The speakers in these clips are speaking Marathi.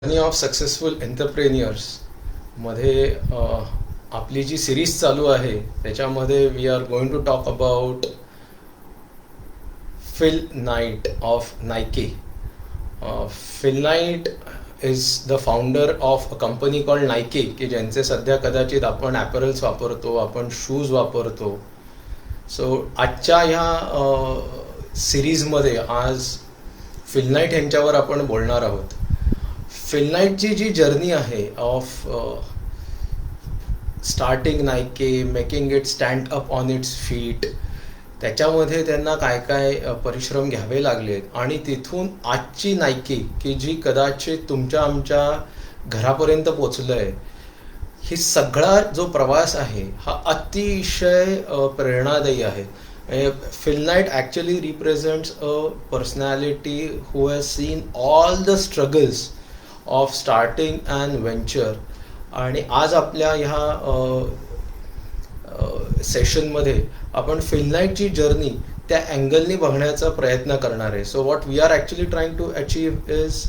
जर्नी ऑफ सक्सेसफुल एंटरप्रेन्युअर्स मध्ये आपली जी सिरीज चालू आहे त्याच्यामध्ये we are going to talk about Phil Knight of Nike. Phil Knight is the founder of a company called Nike की ज्यांचे सध्या कदाचित आपण ॲपरल्स वापरतो, आपण शूज वापरतो. सो आजच्या ह्या सिरीजमध्ये आज फिल नाईट यांच्यावर आपण बोलणार आहोत. फिल नाईटची जी जर्नी आहे of starting Nike, making it stand up on its feet, त्याच्यामध्ये त्यांना काय काय परिश्रम घ्यावे लागलेत आणि तिथून आजची नायकी की जी कदाचित तुमच्या आमच्या घरापर्यंत पोचलं आहे, ही सगळा जो प्रवास आहे हा अतिशय प्रेरणादायी आहे. Phil Knight actually represents a personality who has seen all the struggles of starting and venture. आणि आज आपल्या ह्या सेशनमध्ये आपण फिल नाईटची जर्नी त्या अँगलनी बघण्याचा प्रयत्न करणार आहे. So what we are actually trying to achieve is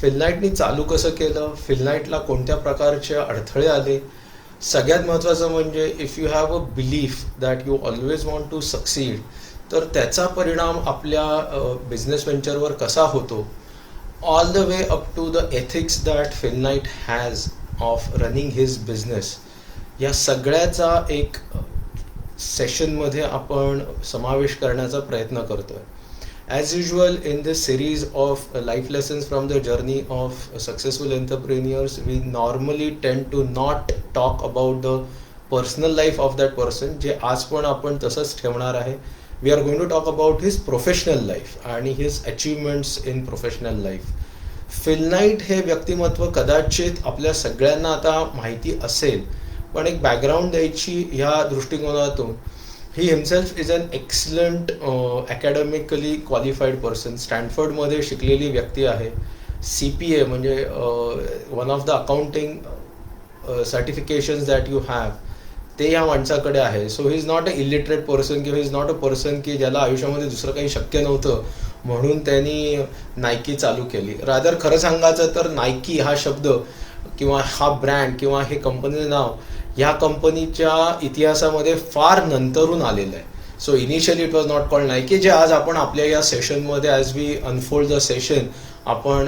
Phil नाईटनी चालू कसं केलं, फिल नाईटला कोणत्या प्रकारचे अडथळे आले, सगळ्यात महत्त्वाचं म्हणजे if you have a belief that you always want to succeed, तर त्याचा परिणाम आपल्या बिझनेस व्हेंचरवर कसा होतो, all the way up to the ethics that Phil Knight has of running his business. या सगळ्याचा एक सेशनमध्ये आपण समावेश करण्याचा प्रयत्न करतोय. As usual in this series of life lessons from the journey of successful entrepreneurs, we normally tend to not talk about the personal life of that person, जे आज पण आपण तसंच ठेवणार आहे. We are going to talk about his professional life आणि his achievements in professional life. Phil Knight हे व्यक्तिमत्व कदाचित आपल्या सगळ्यांना आता माहिती असेल, पण एक बॅकग्राऊंड द्यायची ह्या दृष्टिकोनातून, he himself is an excellent academically qualified person. स्टॅनफर्डमध्ये शिकलेली व्यक्ती आहे. CPA म्हणजे one of the accounting certifications that you have, ते या माणसाकडे आहे. So he is not a illiterate person किंवा he is not a person की ज्याला आयुष्यामध्ये दुसरं काही शक्य नव्हतं म्हणून त्यांनी नायकी चालू केली. रादर खरं सांगायचं तर नायकी हा शब्द किंवा हा ब्रँड किंवा हे कंपनीचं नाव ह्या कंपनीच्या इतिहासामध्ये फार नंतरून आलेलं आहे. So initially it was not called Nike, जे आज आपण आपल्या या सेशनमध्ये as we unfold the session आपण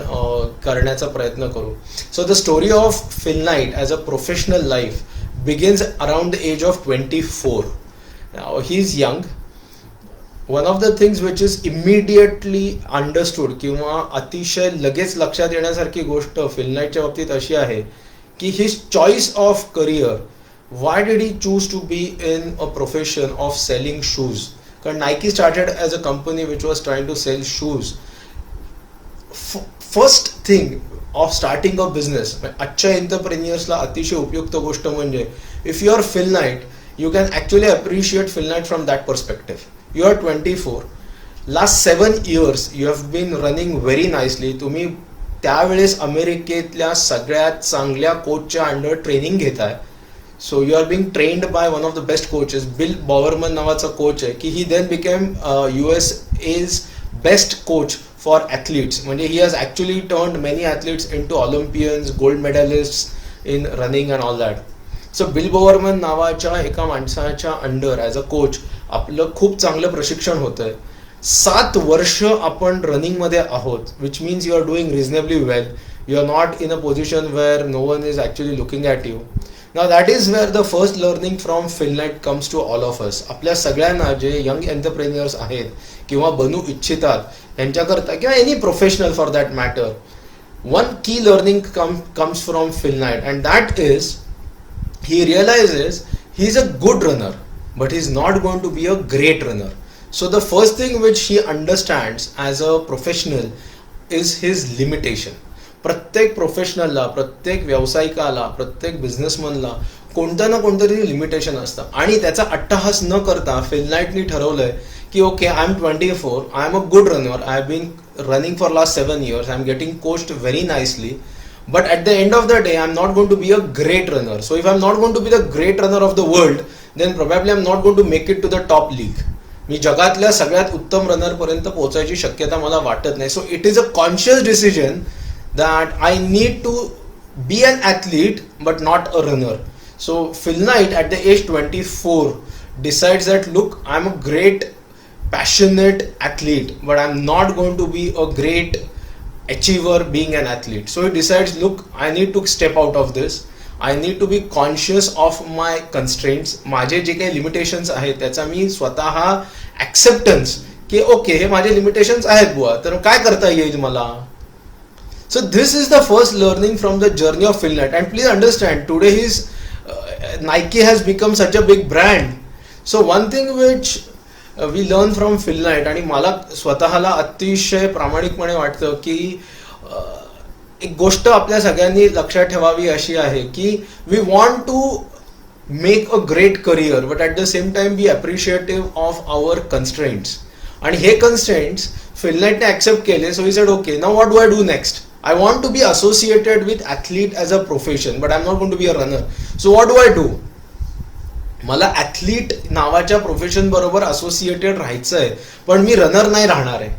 करण्याचा प्रयत्न करू. So the story of Phil Knight as a professional life begins around the age of 24. Now he is young. One of the things which is immediately understood किंवा अतिशय लगेच लक्षात येण्यासारखी गोष्ट फिल नाईटच्या बाबतीत अशी आहे की his choice of career, why did he choose to be in a profession of selling shoes? कारण Nike started as a company which was trying to sell shoes. First thing of starting a business, आजच्या एंटरप्रेन्युअर्सला अतिशय उपयुक्त गोष्ट म्हणजे if you are Phil Knight, you can actually appreciate Phil Knight from that perspective. You are 24, last 7 years you have been running very nicely. तुम्ही त्यावेळेस अमेरिकेतल्या सगळ्यात चांगल्या कोचच्या अंडर ट्रेनिंग घेताय. So you are being trained by one of the best coaches. Bill Bowerman नावाचा कोच आहे की he then became USA's best coach for athletes. म्हणजे he has actually turned many athletes into Olympians, gold medalists in running and all that. So Bill Bowerman नावाच्या एका माणसाच्या अंडर ॲज अ कोच आपलं खूप चांगलं प्रशिक्षण होतंय. 7 वर्ष आपण रनिंगमध्ये आहोत, which means you are doing reasonably well. You are not in a position where no one is actually looking at you. Now that is where the first learning from Phil Knight comes to all of us. आपल्या सगळ्यांना जे यंग एंटरप्रेन्युअर्स आहेत किंवा बनू इच्छितात त्यांच्याकरता किंवा any professional for that matter, one key learning comes from Phil Knight and that is he realizes he is a good runner but he is not going to be a great runner. So the first thing which he understands as a professional is his limitation. प्रत्येक प्रोफेशनलला, प्रत्येक व्यावसायिकाला, प्रत्येक बिझनेसमनला कोणतं ना कोणतं तरी लिमिटेशन असतं आणि त्याचा अट्टहास न करता फिल नाईटनी ठरवलंय की okay, I am 24, I am a good runner, I have been running for last 7 years, I am getting coached very nicely. But at the end of the day, I'm not going to be a great runner. So if I'm not going to be the great runner of the world, then probably I'm not going to make it to the top league. मी जगातल्या सगळ्यात उत्तम रनरपर्यंत पोहोचायची शक्यता मला वाटत नाही. So it is a conscious decision that I need to be an athlete but not a runner. So Phil Knight at the age 24 decides that look, I'm a great passionate athlete but I'm not going to be a great achiever being an athlete. So he decides, look, I need to step out of this. I need to be conscious of my constraints. माझे जे काही लिमिटेशन्स आहेत त्याचा मी स्वतः ऍक्सेप्टन्स की ओके हे माझे लिमिटेशन्स आहेत बुवा, तर काय करता येईल मला. So this is the first learning from the journey of Phil Knight. And please understand, today Nike has become such a big brand. So one thing which we learn from Phil Knight, आणि मला स्वतःला अतिशय प्रामाणिकपणे वाटतं की एक गोष्ट आपल्या सगळ्यांनी लक्षात ठेवावी अशी आहे की we want to make a great career but at the same time be appreciative of our constraints. आणि हे कन्स्ट्रेंट्स फिल नाईटने ॲक्सेप्ट केले. So he said okay, now what do I do next. I want to be associated with athlete as a profession, but I'm not going to be a runner. So what do I do? मला ॲथलीट नावाच्या प्रोफेशन बरोबर असोसिएटेड राहायचं आहे पण मी रनर नाही राहणार आहे.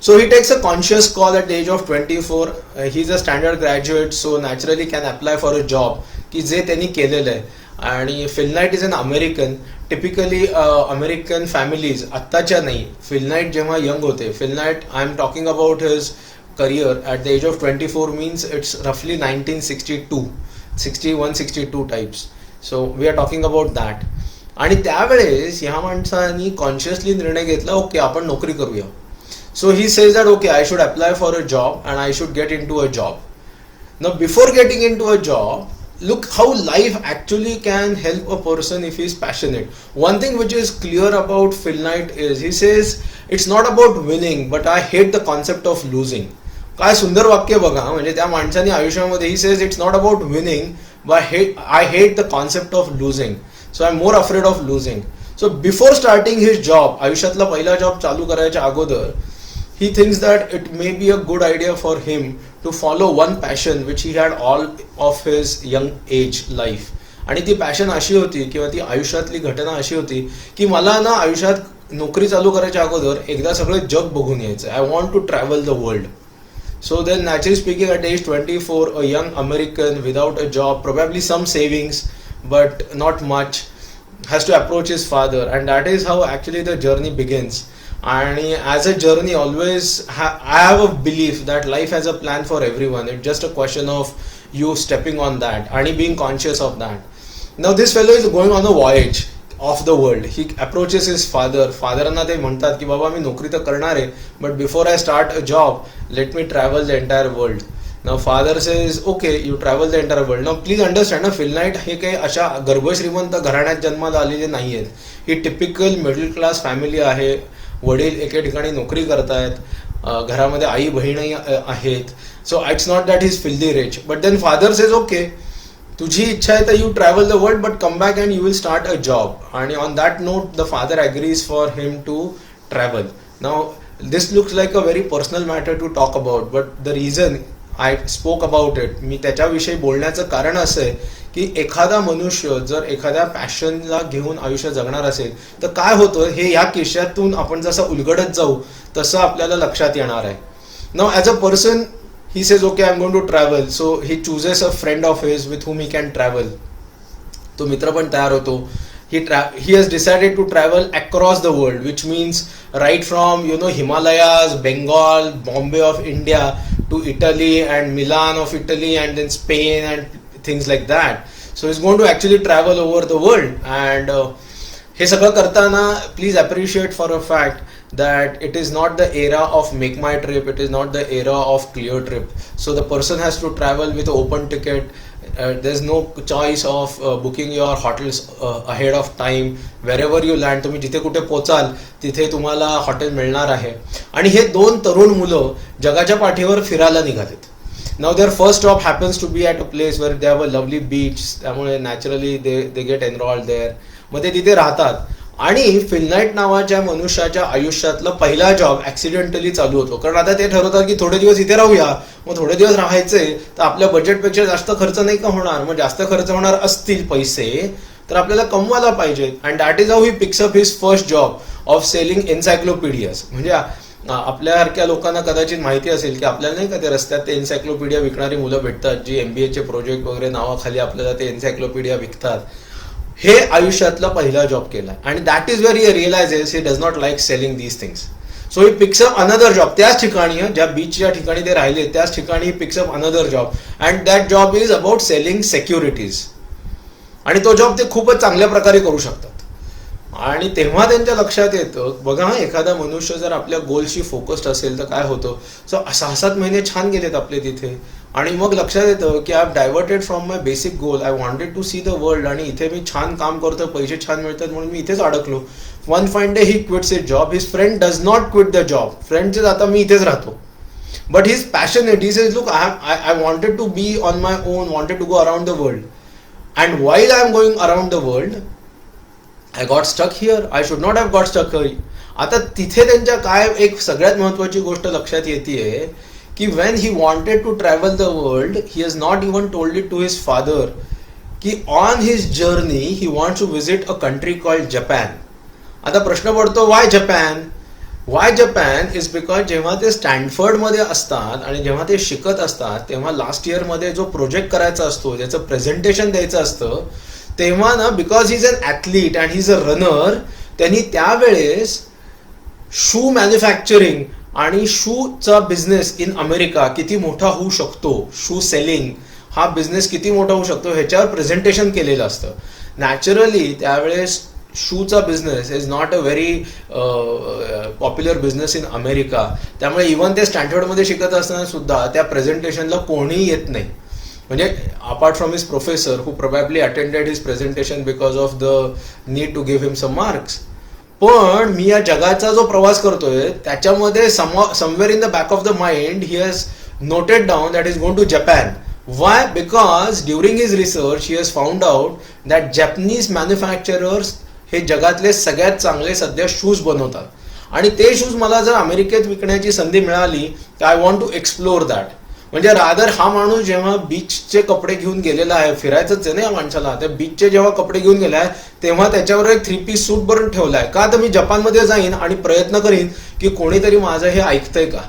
So he takes a conscious call at the age of 24. He is a standard graduate, so naturally can apply for a job की जे त्यांनी केलेलं आहे. आणि Phil Knight is an American. Typically American families आत्ताच्या नाही, फिल नाईट जेव्हा यंग होते, Phil Knight I am talking about his career at the age of 24 means it's roughly 1962, 61, 62 types. So we are talking about that. आणि त्यावेळेस ह्या माणसांनी कॉन्शियसली निर्णय घेतला, ओके आपण नोकरी करूया. So he says that okay I should apply for a job and I should get into a job. Now before getting into a job, look how life actually can help a person if he is passionate. One thing which is clear about Phil Knight is he says it's not about winning but I hate the concept of losing. काय सुंदर वाक्य बघा, म्हणजे त्या माणसाने आयुष्यामध्ये he says it's not about winning but I hate the concept of losing. So I am more afraid of losing. So before starting his job, आयुष्यातला पहिला जॉब चालू करायच्या अगोदर, he thinks that it may be a good idea for him to follow one passion which he had all of his young age life. आणि ती पॅशन अशी होती किंवा ती आयुष्यातली घटना अशी होती की मला ना आयुष्यात नोकरी चालू करायच्या अगोदर एकदा सगळं जग बघून यायचं. I want to travel the world. So then naturally speaking at age 24, a young American without a job, probably some savings but not much, has to approach his father, and that is how actually the journey begins. And as a journey always I have a belief that life has a plan for everyone. It's just a question of you stepping on that and being conscious of that. Now this fellow is going on a voyage of the world. He approaches his father. फादरांना ते म्हणतात की बाबा मी नोकरी तर करणार आहे but before I start a job let me travel the entire world. Now father says okay you travel the entire world. Now please understand ना, फिल नाईट हे काही अशा गर्भश्रीमंत घराण्यात जन्माला आलेले नाही आहेत. He typical middle class family आहे. वडील एके ठिकाणी नोकरी करतायत, घरामध्ये आई बहिणी आहेत. So it's not that is filthy rich. But then father says okay तुझी इच्छा आहे तर you travel the world but come back and you will start a job. आणि on that note the father agrees for him to travel. Now this looks like a very personal matter to talk about but the reason I spoke about it, मी त्याच्याविषयी बोलण्याचं कारण असं आहे की एखादा मनुष्य जर एखाद्या पॅशनला घेऊन आयुष्य जगणार असेल तर काय होतं हे या किस्स्यातून आपण जसं उलगडत जाऊ तसं आपल्याला लक्षात येणार आहे. Now as a person he says okay I'm going to travel, so he chooses a friend of his with whom he can travel. तो मित्र पण तयार होतो. he has decided to travel across the world, which means right from Himalayas, Bengal, Bombay of India to Italy and Milan of Italy and then Spain and things like that. So he's going to actually travel over the world and हे सगळं करताना please appreciate for a fact that it is not the era of make my trip, it is not the era of clear trip. So the person has to travel with an open ticket. There's no choice of booking your hotels ahead of time. Wherever you land, तुम्ही जिथे कुठे पोचाल तिथे तुम्हाला हॉटेल मिळणार आहे. आणि हे दोन तरुण मुलं जगाच्या पाठीवर फिरायला निघालेत. Now their first stop happens to be at a place where they have a lovely beach. त्यामुळे naturally they get enrolled there. मग ते तिथे राहतात. आणि फिल नाईट नावाच्या मनुष्याच्या आयुष्यातला पहिला जॉब ऍक्सिडेंटली चालू होतो. कारण आता ते ठरवतात की थोडे दिवस इथे राहूया, मग थोडे दिवस राहायचे तर आपल्या बजेटपेक्षा जास्त खर्च नाही का होणार. मग जास्त खर्च होणार असतील पैसे तर आपल्याला कमवायला पाहिजे. And that is how he picks up his first job of selling encyclopedias. म्हणजे आपल्यासारख्या लोकांना कदाचित माहिती असेल की आपल्याला नाही का ते रस्त्यात ते एन्सायक्लोपीडिया विकणारी मुलं भेटतात, जी MBA चे प्रोजेक्ट वगैरे नावाखाली आपल्याला ते एन्सायक्लोपीडिया विकतात. हे आयुष्यातला पहिला जॉब केला आणि that is where he realises he does not like selling these things. So he picks up another job त्याच ठिकाणी, ज्या बीचच्या ठिकाणी ते राहिले त्याच ठिकाणी picks up another job and that job is about selling securities. आणि तो जॉब ते खूपच चांगल्या प्रकारे करू शकतात. आणि तेव्हा त्यांच्या लक्षात येतं, बघा एखादा मनुष्य जर आपल्या गोलशी फोकस्ड असेल तर काय होतं. सो 6-7 महिने छान गेलेत आपले तिथे आणि मग लक्षात येतं की I have diverted from my basic goal. I wanted to see the world आणि इथे मी छान काम करतो, पैसे छान मिळतात म्हणून मी इथेच अडकलो. One fine day he quits his job. His friend does not quit the job. फ्रेंडचे आता मी इथेच राहतो. But his passionate. He says look I wanted to be on my own, wanted to go around the world. And while I am going around the world I got stuck here. I should not have got stuck here. आता तिथे त्यांच्या काय एक सगळ्यात महत्वाची गोष्ट लक्षात येते की when he wanted to travel the world he has not even told it to his father की on his journey he wants to visit a country called Japan. आता प्रश्न पडतो why Japan. Why Japan is because जेव्हा ते स्टॅनफर्डमध्ये असतात आणि जेव्हा ते शिकत असतात तेव्हा लास्ट इयरमध्ये जो प्रोजेक्ट करायचा असतो, ज्याचं प्रेझेंटेशन द्यायचं असतं, तेव्हा ना because he is an athlete and he is a runner, त्यांनी त्यावेळेस शू मॅन्युफॅक्चरिंग आणि शूचा बिझनेस इन अमेरिका किती मोठा होऊ शकतो, शू सेलिंग हा बिझनेस किती मोठा होऊ शकतो ह्याच्यावर प्रेझेंटेशन केलेलं असतं. नॅचरली त्यावेळेस शूचा business is not a very popular business in America. त्यामुळे इव्हन ते स्टॅनफर्डमध्ये शिकत असताना सुद्धा त्या प्रेझेंटेशनला कोणीही येत नाही. म्हणजे apart from his professor who probably attended his presentation because of the need to give him some marks. पण मी या जगाचा जो प्रवास करतोय त्याच्यामध्ये somewhere in the back of the mind he has noted down that is going to Japan. Why? Because during his research he has found out that Japanese manufacturers हे जगातले सगळ्यात चांगले सध्या शूज बनवतात आणि ते शूज मला जर अमेरिकेत विकण्याची संधी मिळाली तर I want to explore that. म्हणजे रादर हा माणूस जेव्हा बीचचे कपडे घेऊन गेलेला आहे, फिरायचंच आहे ना या माणसाला, त्या बीचचे जेव्हा कपडे घेऊन गेलाय तेव्हा त्याच्यावर एक 3-piece सूट भरून ठेवलाय का, तर मी जपानमध्ये जाईन आणि प्रयत्न करीन की कोणीतरी माझं हे ऐकतंय का.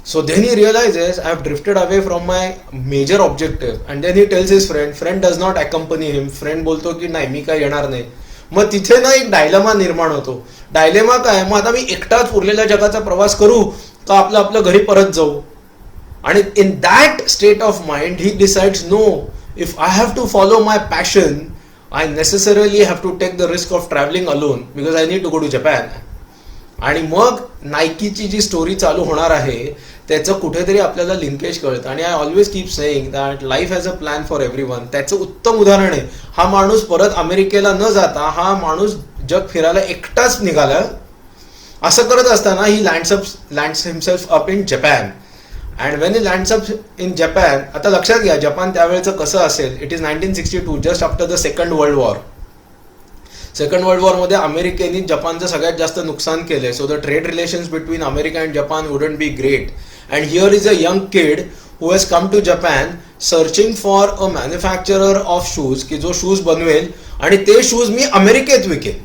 So then he realises I have drifted away from my major objective and then he tells his friend. Friend does not accompany him. Friend बोलतो की नाही मी काय येणार नाही. मग तिथे ना एक डायलेमा निर्माण होतो. डायलेमा काय, मग आता मी एकटाच उरलेल्या जगाचा प्रवास करू का आपलं घरी परत जाऊ. आणि in that state of mind he decides no, if I have to follow my passion I necessarily have to take the risk of travelling alone because I need to go to Japan. आणि मग नायकीची जी स्टोरी चालू होणार आहे त्याचं कुठेतरी आपल्याला लिंकेज कळतं. आणि I always keep saying that life has a plan for everyone. त्याचं उत्तम उदाहरण आहे हा माणूस. परत अमेरिकेला न जाता हा माणूस जग फिरायला एकटाच निघाला. असं करत असताना he lands himself up in Japan. And when he lands up in Japan, आता लक्षात घ्या जपान त्यावेळेचं कसं असेल. It is 1962, just after the second world war. Second world वॉरमध्ये अमेरिकेने जपानचं सगळ्यात जास्त नुकसान केलंय. So the trade relations between America and Japan wouldn't be great. And here is a young kid who has come to Japan searching for a manufacturer of shoes की जो शूज बनवेल आणि ते शूज मी अमेरिकेत विकेल.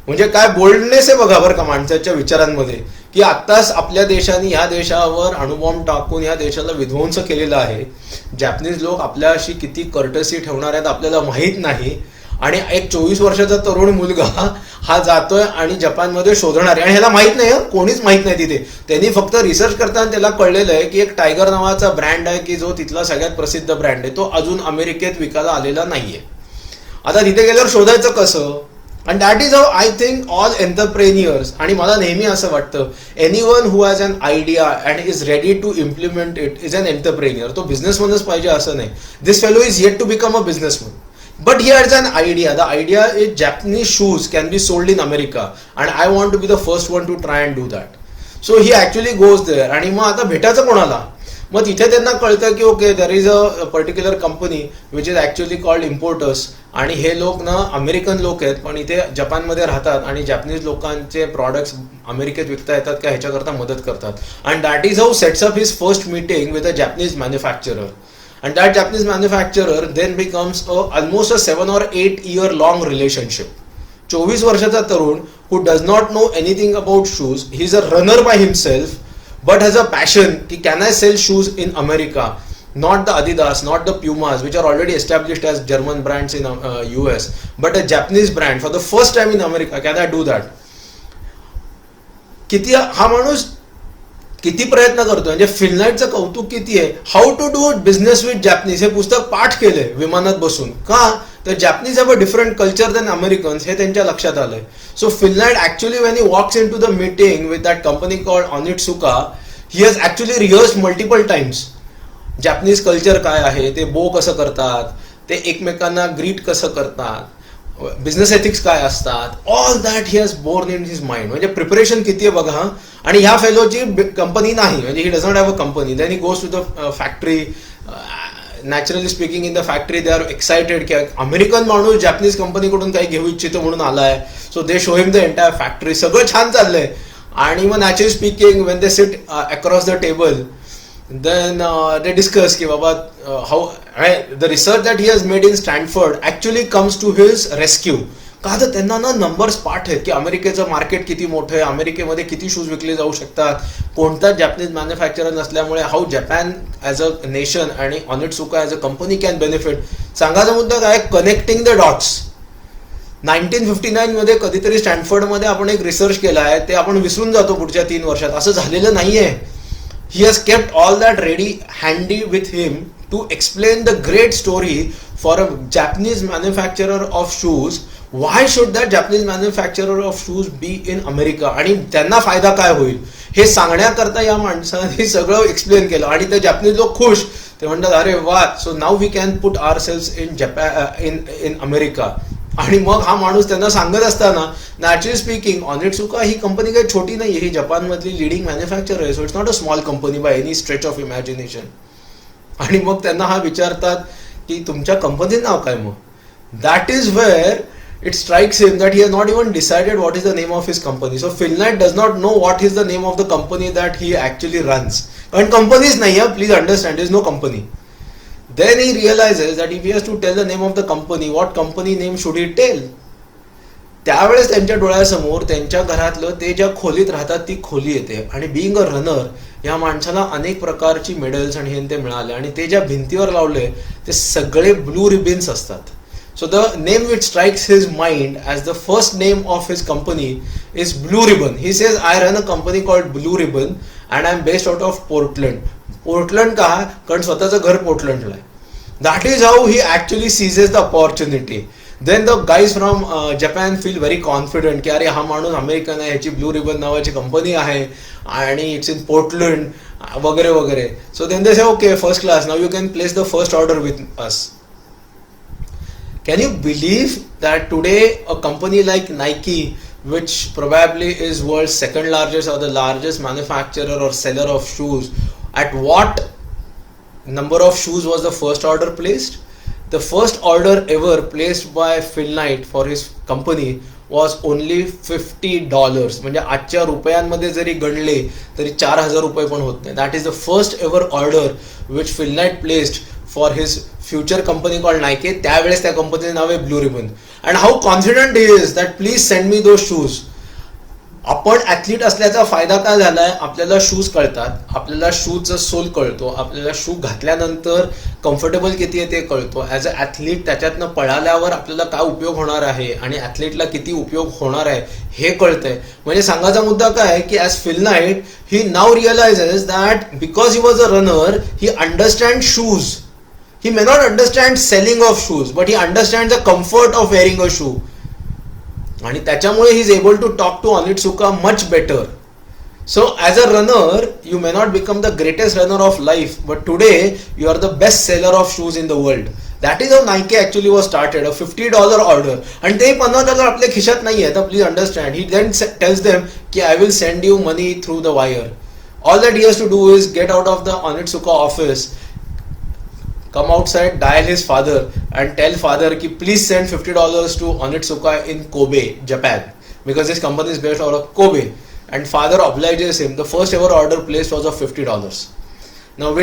म्हणजे काय बोल्डनेस आहे बघा बरं का माणसाच्या विचारांमध्ये की आत्ताच आपल्या देशाने ह्या देशावर अणुबॉम्ब टाकून या देशाला विध्वंस केलेला आहे. जॅपनीज लोक आपल्याशी किती कर्टसी ठेवणार आहेत आपल्याला माहीत नाही. आणि एक 24 वर्षाचा तरुण मुलगा हा जातोय आणि जपानमध्ये शोधणार आहे आणि ह्याला माहित नाही, कोणीच माहित नाही तिथे. त्यांनी फक्त रिसर्च करताना त्याला कळलेलं आहे की एक टायगर नावाचा ब्रँड आहे की जो तिथला सगळ्यात प्रसिद्ध ब्रँड आहे, तो अजून अमेरिकेत विकायला आलेला नाहीये. आता तिथे गेल्यावर शोधायचं कसं. And that is how I think all entrepreneurs. आणि मला नेहमी असं वाटतं anyone who has an idea and is ready to implement it is an entrepreneur. तो बिझनेसमनच पाहिजे असं नाही. This fellow is yet to become a businessman. But he has an idea. The idea is Japanese shoes can be sold in America and I want to be the first one to try and do that. So he actually goes there. आणि मग आता भेटायचं कोणाला. मग तिथे त्यांना कळतं की okay there is a particular company which is actually called importers. आणि हे लोक ना अमेरिकन लोक आहेत पण इथे जपानमध्ये राहतात आणि जॅपनीज लोकांचे प्रॉडक्ट्स अमेरिकेत विकता येतात का ह्याच्याकरता मदत करतात. And that is how sets up his first meeting with a Japanese manufacturer. And that Japanese manufacturer then becomes almost a 7 or 8 year long relationship. 24 वर्षाचा तरुण who does not know anything about shoes, he is a runner by himself but has a passion ki can I sell shoes in America, not the Adidas, not the Pumas which are already established as German brands in US, but a Japanese brand for the first time in America, can I do that. किती हा माणूस किती प्रयत्न करतो, म्हणजे फिनलँडचं कौतुक किती आहे. How to do business with Japanese हे पुस्तक पाठ केलंय विमानात बसून. का तर Japanese have a different culture than Americans हे त्यांच्या लक्षात आलंय. So Phil Knight actually when he walks in to the meeting with that company called Onitsuka, he has actually rehearsed multiple times Japanese culture काय आहे, ते बो कसं करतात, ते एकमेकांना ग्रीट कसं करतात, बिझनेस एथिक्स काय असतात, all that he has born in his mind. म्हणजे प्रिपरेशन किती आहे बघा. आणि ह्या फेलोची कंपनी नाही, म्हणजे he does not have a company. Then he goes to the factory. Naturally speaking in the factory they are excited की अमेरिकन माणूस जॅपनीज कंपनीकडून काही घेऊ इच्छितो म्हणून आलाय. So they show him the entire factory. सगळं छान चाललंय. आणि मग naturally speaking when they seat across the table, then they discuss ki baba how the research that he has made in Stanford actually comes to his rescue. का तर त्यांना ना नंबर्स पाठ आहेत की अमेरिकेचं मार्केट किती मोठं आहे, अमेरिकेमध्ये किती शूज विकले जाऊ शकतात, कोणता जॅपनीज मॅन्युफॅक्चरर नसल्यामुळे how Japan as a nation आणि Onitsuka as a company can benefit. सांगायचा मुद्दा काय, कनेक्टिंग द डॉट्स. 1959 मध्ये कधीतरी स्टॅनफोर्डमध्ये आपण एक रिसर्च केला आहे, ते आपण विसरून जातो पुढच्या 3 वर्षात. असं झालेलं नाहीये. He has kept all that ready handy with him to explain the great story for a Japanese manufacturer of shoes. Why should that Japanese manufacturer of shoes be in America? आणि त्यांना फायदा काय होईल हे सांगण्याकरता या माणसाने सगळं एक्सप्लेन केलं. आणि ते जॅपनीज लोक खुश. ते म्हणतात अरे वा, so now we can put our sales in in America. आणि मग हा माणूस त्यांना सांगत असताना नॅचरली स्पीकिंग ऑनिटसुका ही कंपनी काही छोटी नाही, ही जपानमधली लिडिंग मॅन्युफॅक्चर आहे. So it's not a small company by any stretch of imagination. आणि मग त्यांना हा विचारतात की तुमच्या कंपनीचं नाव काय. मग that is wear it strikes him that he has not even decided what is the name of his company. So Finland does not know what is the name of the company that he actually runs. And companies nahi hai, please understand, there is no company. Then he realizes that if he has to tell the name of the company, what company name should he tell? त्यावेळेस त्यांच्या डोळ्यासमोर त्यांच्या घरातलं ते ज्या खोलीत राहतात ती खोली येते. आणि बिईंग अ रनर या माणसाला अनेक प्रकारची मेडल्स आणि हे ते मिळाले. आणि ते ज्या भिंतीवर लावले ते सगळे ब्लू रिबिन्स असतात. So the name which strikes his mind as the first name of his company is Blue Ribbon. He says, I run a company called Blue Ribbon and I'm based out of Portland. Portland का? कारण स्वतःचं घर पोर्टलंडला आहे. That is how he actually seizes the opportunity. Then the guys from Japan feel very confident की अरे हा माणूस अमेरिकन आहे, ह्याची ब्लू रिबन नावाची कंपनी आहे आणि इट्स इन पोर्टलंड वगैरे वगैरे. So then they say, okay, first class, now you can place the first order with us. Can you believe that today a company like Nike, which probably is world's second largest or the largest manufacturer or seller of shoes, at what number of shoes was the first order placed? The first order ever placed by Phil Knight for his company was only $50. म्हणजे आजच्या रुपयांमध्ये जरी गणले तरी 4,000 रुपये पण होत नाही. That is the first ever order which Phil Knight placed for his future company called Nike. त्यावेळेस त्या कंपनीचं नाव आहे blue ribbon. And how confident he is that please send me those shoes. आपण ॲथलीट असल्याचा फायदा काय झालाय, आपल्याला शूज कळतात, आपल्याला शूजचा सोल कळतो, आपल्याला शू घातल्यानंतर कम्फर्टेबल किती आहे ते कळतो. ॲज अ ॲथलीट त्याच्यातनं पळाल्यावर आपल्याला काय उपयोग होणार आहे आणि ॲथलीटला किती उपयोग होणार आहे हे कळतंय. म्हणजे सांगायचा मुद्दा काय की as Phil Knight he now realises that because he was a runner he understand shoes. He may not understand selling of shoes, but he understands the comfort of wearing a shoe. आणि त्याच्यामुळे he is able to talk to Onitsuka much better. So as a runner, you may not become the greatest runner of life, but today you are the best seller of shoes in the world. That is how Nike actually was started, a $50 order. आणि ते $15 आपल्या खिशात नाही आहे. तर please understand. He then tells them की I will send you money through the wire. All that he has to do is get out of the Onitsuka office, come outside, dial his father and tell father ki please send $50 to Onitsuka in Kobe, Japan, because this company is based out of Kobe. And father obliges him. The first ever order placed was of $50. Now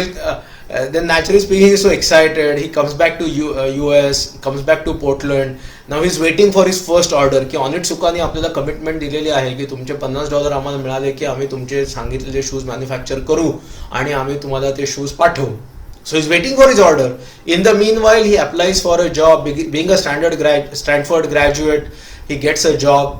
then naturally speaking, he's so excited. He comes back to US, comes back to Portland. Now he's waiting for his first order. की ऑनिटसुकाने आपल्याला कमिटमेंट दिलेली आहे की तुमचे $50 आम्हाला मिळाले की आम्ही तुमचे सांगितलेले शूज मॅन्युफॅक्चर करू आणि आम्ही तुम्हाला ते शूज पाठवू. So he's waiting for his order. In the meanwhile, he applies for a job. Being a Stanford graduate, he gets a job.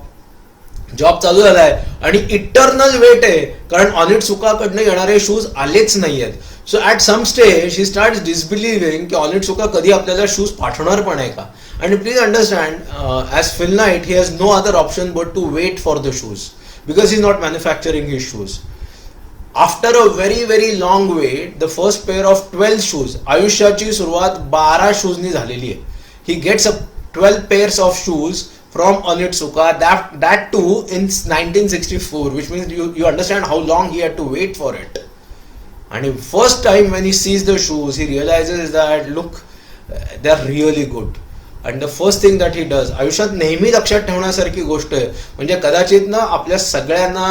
Job चालू झालाय आणि इटर्नल वेट आहे कारण ऑनिटसुकाकडनं येणारे शूज आलेच नाहीयेत. So at some stage he start disbelieving की ऑनिटसुका कधी आपल्याला शूज पाठवणार पण आहे का. आणि please understand, as Phil Knight he has no other option but to wait for the shoes because he is not manufacturing his shoes. After a very very long wait the first pair of 12 shoes, आयुष्याची सुरुवात 12 शूजनी झालेली आहे. He gets a 12 pairs of shoes from Onitsuka, that too in 1964, which means you understand how long he had to wait for it. And first time when he sees the shoes, he realizes that look, they are really good. And the first thing that he does, आयुष्यात नेहमी लक्षात ठेवण्यासारखी गोष्ट आहे म्हणजे कदाचित ना आपल्या सगळ्यांना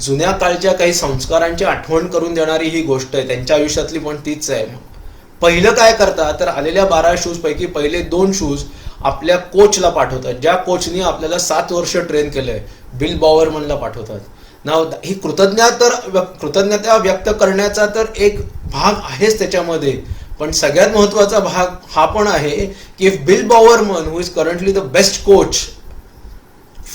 जुन्या काळच्या काही संस्कारांची आठवण करून देणारी ही गोष्ट आहे. त्यांच्या आयुष्यातली पण तीच आहे. पहिलं काय करतात तर आलेल्या 12 शूज पैकी पहिले 2 शूज आपल्या कोचला पाठवतात, ज्या कोचनी आपल्याला 7 वर्ष ट्रेन केलंय, बिल बॉवरमनला पाठवतात. नाव ही कृतज्ञता व्यक्त करण्याचा तर एक भाग आहेच त्याच्यामध्ये, पण सगळ्यात महत्वाचा भाग हा पण आहे की if Bill Bowerman who is currently the best coach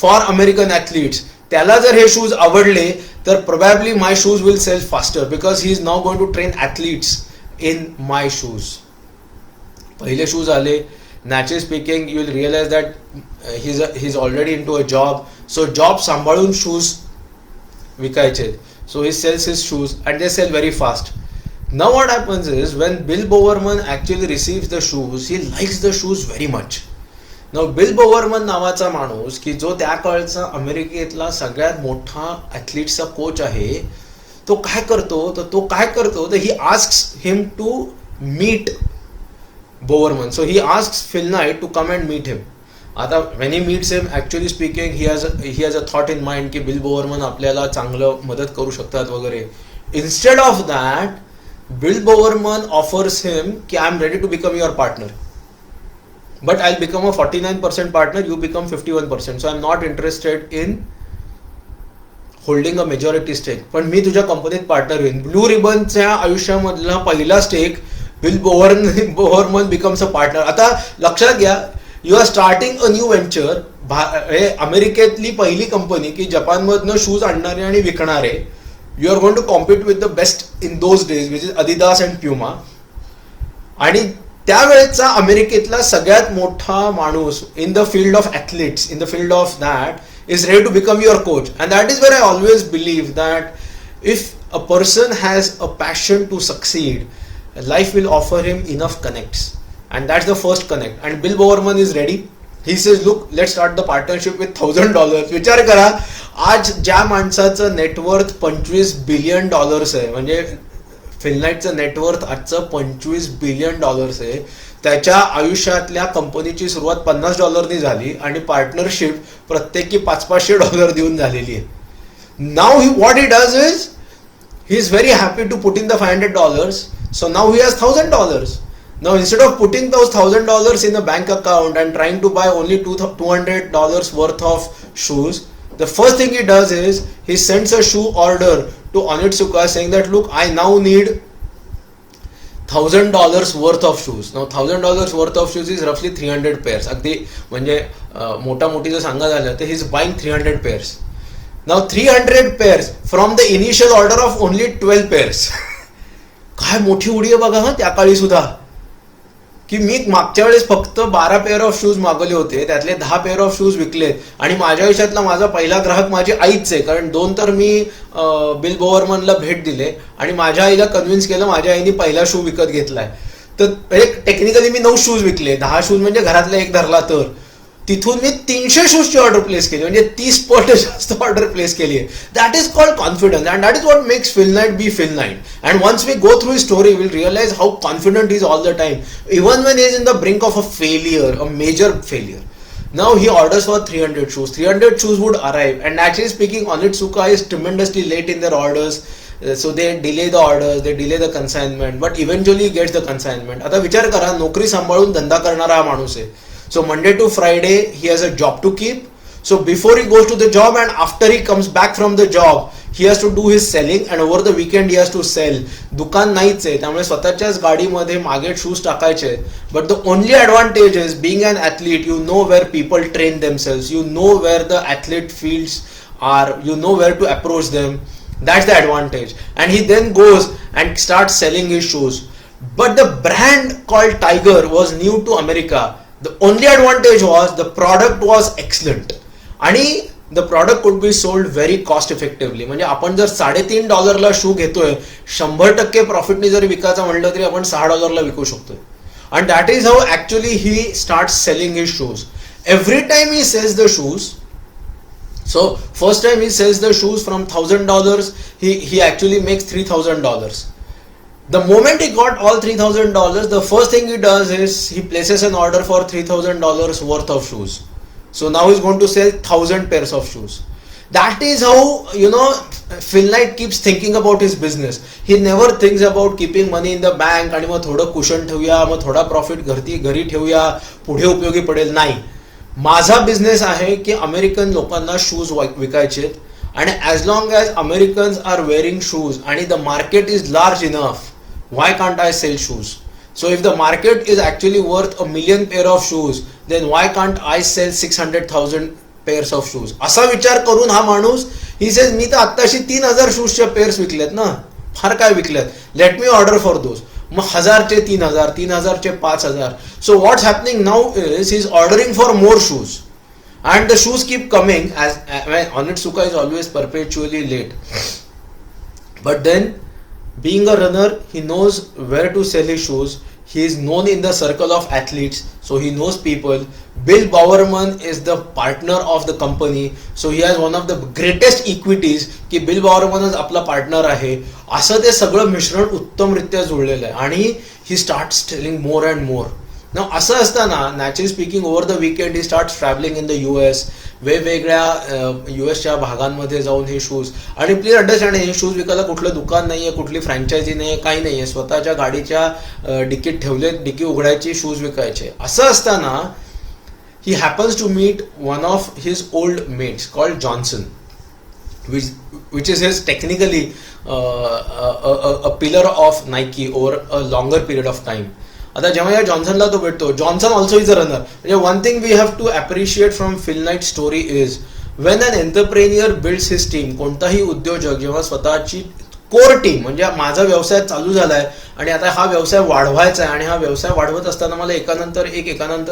for American athletes, त्याला जर हे शूज आवडले तर probably my shoes will sell faster because he is now going to train athletes in my shoes. पहिले शूज आले, naturally speaking you will realize that he's already into a job, so job सांभाळून shoes विकायचे. So he sells his shoes and they sell very fast. Now what happens is when Bill Bowerman actually receives the shoes, he likes the shoes very much. Now Bill Bowerman नावाचा माणूस की जो त्या काळचा अमेरिकेतला सगळ्यात मोठा ॲथलीटचा कोच आहे, तो काय करतो तर he asks him to meet Bowerman. So he asks Phil Knight to come and meet him. आता when he meets him, actually speaking, he has a thought in mind की Bill Bowerman आपल्याला चांगलं मदत करू शकतात वगैरे. Instead of that, Bill Bowerman offers him की I'm ready to become your partner. But I'll become a 49% partner, you become 51%. So I'm not interested in holding a majority stake. पण मी तुझ्या कंपनीत पार्टनर होईन. ब्लू रिबनच्या आयुष्यामधला पहिला stake Bill Bowerman becomes a partner. आता लक्षात घ्या, you are starting a new venture. हे अमेरिकेतली पहिली कंपनी की जपानमधनं शूज आणणारे आणि विकणारे. You are going to compete with the best in those days which is Adidas and Puma. आणि त्यावेळेचा अमेरिकेतला सगळ्यात मोठा माणूस in the field of athletes, in the field of that is ready to become your coach. And that is where I always believe that if a person has a passion to succeed, life will offer him enough connects, and that's the first connect. And Bill Bowerman is ready. He says look, let's start the partnership with $1,000. विचार करा, आज ज्या माणसाचं नेटवर्थ $25 बिलियन आहे, म्हणजे फिलनाईटचं नेटवर्थ आजचं $25 बिलियन आहे, त्याच्या आयुष्यातल्या कंपनीची सुरुवात $50 झाली आणि पार्टनरशिप प्रत्येकी $500-500 देऊन झालेली आहे. नाव what he does is he is very happy to put in the $500. So now he has $1,000. Now instead of putting those $1,000 in a bank account and trying to buy only $200 worth of shoes, the first thing he does is he sends a shoe order to Onitsuka saying that look, I now need $1,000 worth of shoes. Now $1,000 worth of shoes is roughly 300 pairs. अगदी म्हणजे मोठा-मोठी जर सांगा झालं तर he is buying 300 pairs. Now 300 pairs from the initial order of only 12 pairs. काय मोठी उडी आहे बघा हा त्या काळी सुद्धा, की मी मागच्या वेळेस फक्त 12 पेअर ऑफ शूज मागवले होते, त्यातले 10 पेअर ऑफ शूज विकले आणि माझ्या आयुष्यातला माझा पहिला ग्राहक माझी आईच आहे. कारण 2 तर मी बिल बोवरमनला भेट दिले आणि माझ्या आईला कन्व्हिन्स केलं, माझ्या आईने पहिला शू विकत घेतलाय. तर टेक्निकली मी 9 शूज विकले, 10 शूज म्हणजे घरातला एक धरला तर. तिथून मी 300 शूजची ऑर्डर प्लेस केली, म्हणजे 30 पट जास्त ऑर्डर प्लेस केली आहे. That is called confidence and that is what makes Phil Knight be Phil Knight. And once we go through his story will realize how confident is all the time, even when is in the brink of a failure, a major failure. Now he orders for 300 shoes. 300 shoes would arrive, and actually speaking, Onitsuka is tremendously late in their orders. So they delay the orders, they delay the consignment, but eventually gets the consignment. आता विचार करा, नोकरी सांभाळून धंदा करणारा हा माणूस आहे. So Monday to Friday he has a job to keep. So before he goes to the job and after he comes back from the job, he has to do his selling and over the weekend he has to sell. दुकान नाहीच आहे, त्यामुळे स्वतःच्याच गाडीमध्ये मागे शूज टाकायचे. But the only advantage is being an athlete, you know where people train themselves, you know where the athlete fields are, you know where to approach them. That's the advantage. And he then goes and starts selling his shoes. But the brand called Tiger was new to America. The only advantage was the product was excellent. आणि the product could be sold very cost effectively. म्हणजे आपण जर $3.5 शू घेतोय, 100% प्रॉफिटने जरी विकायचं म्हटलं तरी आपण $6 विकू शकतोय. And that is how actually he start selling his shoes. Every time he sells the shoes. So first time he sells the shoes from $1,000, he actually makes $3,000. The moment he got all $3,000, the first thing he does is he places an order for $3,000 worth of shoes. So now he's going to sell 1,000 pairs of shoes. That is how, Phil Knight keeps thinking about his business. He never thinks about keeping money in the bank आणि मग थोडं कुशन ठेवूया, मग थोडा प्रॉफिट घरी ठेवूया, पुढे उपयोगी पडेल. नाही, माझा बिझनेस आहे की अमेरिकन लोकांना शूज विकायचे आणि as long as Americans are wearing shoes आणि the market is large enough, why can't I sell shoes? So if the market is actually worth 1 million pair of shoes, then why can't I sell 600,000 pairs of shoes? असा विचार करून हा माणूस, he says, मी तर आत्ताशी 3,000 शूजच्या पेअर्स विकलेत ना, फार काय विकलेत, let me order for those. मग 1,000चे 3,000, 3,000चे 5,000. So what's happening now is he's ordering for more shoes and the shoes keep coming. As Onitsuka is always perpetually late, but then being a runner, he knows where to sell his shoes. He is known in the circle of athletes, so he knows people. Bill Bowerman is the partner of the company, so he has one of the greatest equities की बिल बॉवरमनच आपला पार्टनर आहे. असं ते सगळं मिश्रण उत्तमरित्या जुळलेलं आहे आणि he starts telling more and more. ना असं असताना naturally speaking over the weekend he starts travelling in the US, वेगवेगळ्या युएसच्या भागांमध्ये जाऊन हे शूज. आणि प्लीज अंडरस्टँड, हे शूज विकायला कुठलं दुकान नाही आहे, कुठली फ्रँचायझी नाही आहे, काही नाही आहे. स्वतःच्या गाडीच्या डिकीत ठेवले, डिकी उघडायची, शूज विकायचे. असं असताना he happens to meet one of his old mates called Johnson, which is his technically a pillar of Nike over a longer period of time. आता जेव्हा या जॉन्सनला तो भेटतो, Johnson also is a runner. म्हणजे one thing we have to appreciate from Phil Knight story is when an entrepreneur builds his team. कोणताही उद्योजक जेव्हा स्वतःची कोर टीम, म्हणजे माझा व्यवसाय चालू झालाय आणि आता हा व्यवसाय वाढवायचा आहे आणि हा व्यवसाय वाढवत असताना मला एकानंतर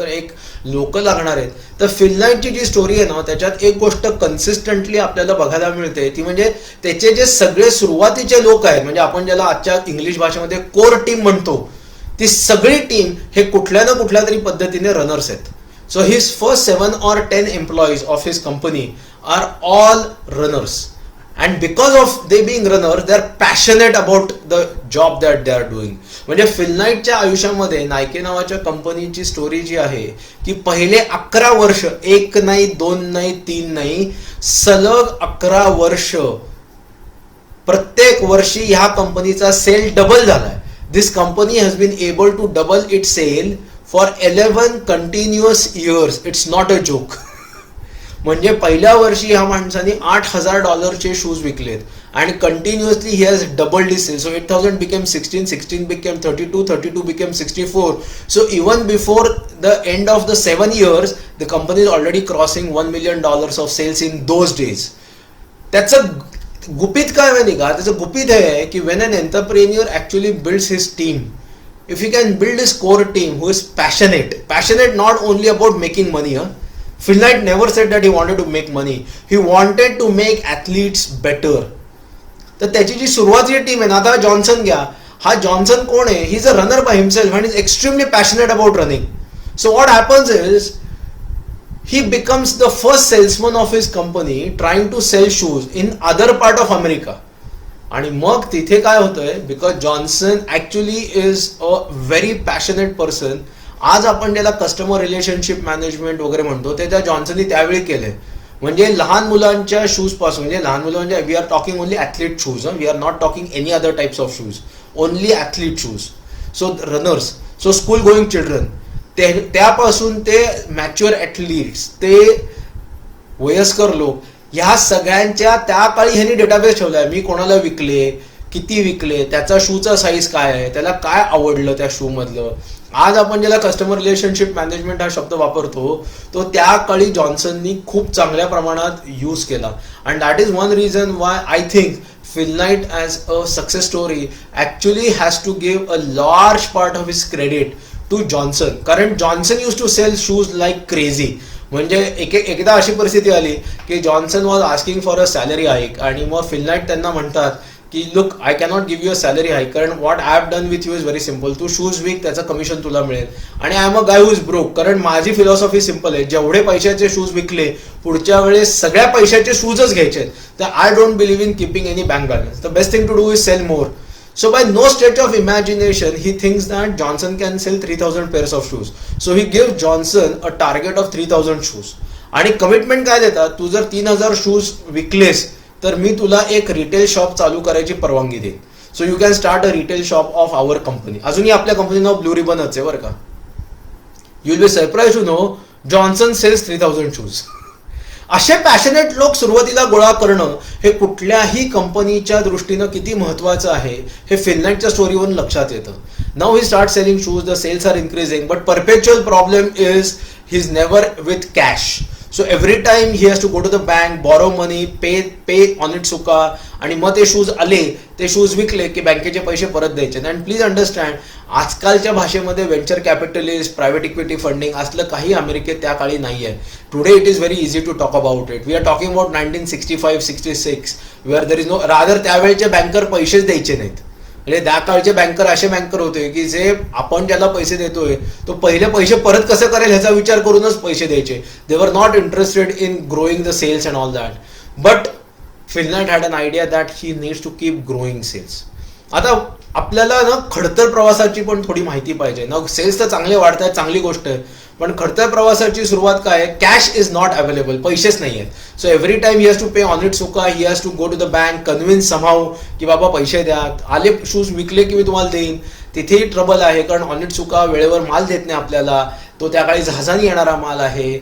एक लोक लागणार आहेत. तर फिल नाईटची जी स्टोरी आहे ना, त्याच्यात एक गोष्ट कन्सिस्टंटली आपल्याला बघायला मिळते, ती म्हणजे त्याचे जे सगळे सुरुवातीचे लोक आहेत, म्हणजे आपण ज्याला आजच्या इंग्लिश भाषेमध्ये कोर टीम म्हणतो, ती सगळी टीम हे कुठल्या ना कुठल्या तरी पद्धतीने रनर्स आहेत. So his first 7 or 10 employees of his company are all runners. And because of they being runners, they are passionate about the job that they are doing. म्हणजे फिल नाईटच्या आयुष्यामध्ये नायके नावाच्या कंपनीची स्टोरी जी आहे की पहिले 11 वर्ष, 1 नाही 2 नाही 3 नाही, सलग 11 वर्ष, प्रत्येक वर्षी ह्या कंपनीचा सेल डबल झालाय. This company has been able to double its sale for 11 continuous years. It's not a joke. म्हणजे पहिल्या वर्षी ह्या माणसाने $8,000 शूज विकलेत आणि continuously he has doubled his sales. So 8,000 became 16, 16 became 32, 32 became 64. So even before the end of the 7 years, the company is already crossing $1 million of sales in those days. That's a गुपित काय माहिती का? त्याचं गुपित हे आहे की when an entrepreneur actually builds his team, if you can build his core team who is passionate not only about making money. Phil Knight never said that he wanted to make money. He wanted to make athletes better. तर त्याची जी सुरुवातीची टीम आहे ना, आता जॉन्सन घ्या, हा जॉन्सन कोण आहे? ही is a runner by himself and is extremely passionate about running. So what happens is he becomes the first salesman of his company trying to sell shoes in other part of America. आणि मग तिथे काय होतंय, because Johnson actually is a very passionate person. आज आपण ज्याला कस्टमर रिलेशनशिप मॅनेजमेंट वगैरे म्हणतो ते त्या जॉन्सननी त्यावेळी केले. म्हणजे लहान मुलांच्या शूज पासून, म्हणजे लहान मुलं म्हणजे we are talking only athlete shoes, we are not talking any other types of shoes, only athlete shoes. So runners, so school going children, त्यापासून ते मॅच्युअर ॲथलीट्स, ते वयस्कर लोक, ह्या सगळ्यांच्या त्या काळी ह्यांनी डेटाबेस ठेवला आहे. मी कोणाला विकले, किती विकले, त्याचा शूचा साईज काय आहे, त्याला काय आवडलं त्या शू मधलं. आज आपण ज्याला कस्टमर रिलेशनशिप मॅनेजमेंट हा शब्द वापरतो, तो त्या काळी जॉन्सननी खूप चांगल्या प्रमाणात यूज केला. And that is one reason why I think Finlight as a success story actually has to give a large part of his credit to Johnson. कारण Johnson used to sell shoes like crazy. म्हणजे एकदा अशी परिस्थिती आली की Johnson was asking for a salary hike, आणि मग फिनलाइट त्यांना म्हणतात की look, I cannot give you a salary hike, कारण what I have done with you is very simple. तू शूज विक, त्याचं कमिशन तुला मिळेल. आणि I am a guy who is broke, कारण माझी फिलॉसॉफी सिम्पल आहे, जेवढे पैशाचे शूज विकले पुढच्या वेळेस सगळ्या पैशाचे शूजच घ्यायचे. तर I don't believe in keeping any bank balance. The best thing to do is sell more. So by no stretch of imagination, he thinks that Johnson can sell 3,000 pairs of shoes. So he gives Johnson a target of 3,000 shoes. आणि कमिटमेंट काय देतात, तू जर 3,000 शूज विकलेस तर मी तुला एक रिटेल शॉप चालू करायची परवानगी देईन. So you can start a retail shop of our company. अजूनही आपल्या कंपनी नाव ब्लू रिबनच आहे बरं का. You will be surprise to know Johnson sales 3,000 shoes. असे पॅशनेट लोक सुरुवातीला गोळा करणं हे कुठल्याही कंपनीच्या दृष्टीनं किती महत्वाचं आहे हे फिनलँडच्या स्टोरीवरून लक्षात येतं. Now he start selling shoes, the sales are increasing, but perpetual problem is he is never with cash. So every time he has to go to the bank, borrow money, pay on it सुका, आणि मग ते शूज आले, ते शूज विकले की बँकेचे पैसे परत द्यायचे. अँड प्लीज अंडरस्टँड, आजकालच्या भाषेमध्ये venture capitalist, private equity funding असलं काही अमेरिकेत त्या काळी नाही आहे. Today it is very easy to talk about it. We are talking about 1965-66 where there is no, rather त्यावेळेचे बँकर पैसेच द्यायचे नाहीत. म्हणजे त्या काळचे बँकर असे बँकर होते की जे आपण ज्याला पैसे देतोय तो पहिले पैसे परत कसं करेल ह्याचा विचार करूनच पैसे द्यायचे. They were not interested in growing the sales and all that. But Phil Knight had an idea that he needs to keep growing sales. आता आपल्याला ना खडतर प्रवासाची पण थोडी माहिती पाहिजे ना. सेल्स तर चांगले वाढत आहेत, चांगली गोष्ट आहे, पण खडतर प्रवासाची सुरुवात काय आहे, कॅश इज नॉट अवेलेबल, पैसेच नाही आहेत. So every time he has to pay on it सुका, he has to go to the bank, convince somehow की बाबा पैसे द्या, आले शूज विकले की मी तुम्हाला देईन. तिथेही ट्रबल आहे, कारण ऑन इट सुका वेळेवर माल देत नाही आपल्याला. तो त्या काळी जहाजाने येणारा माल आहे,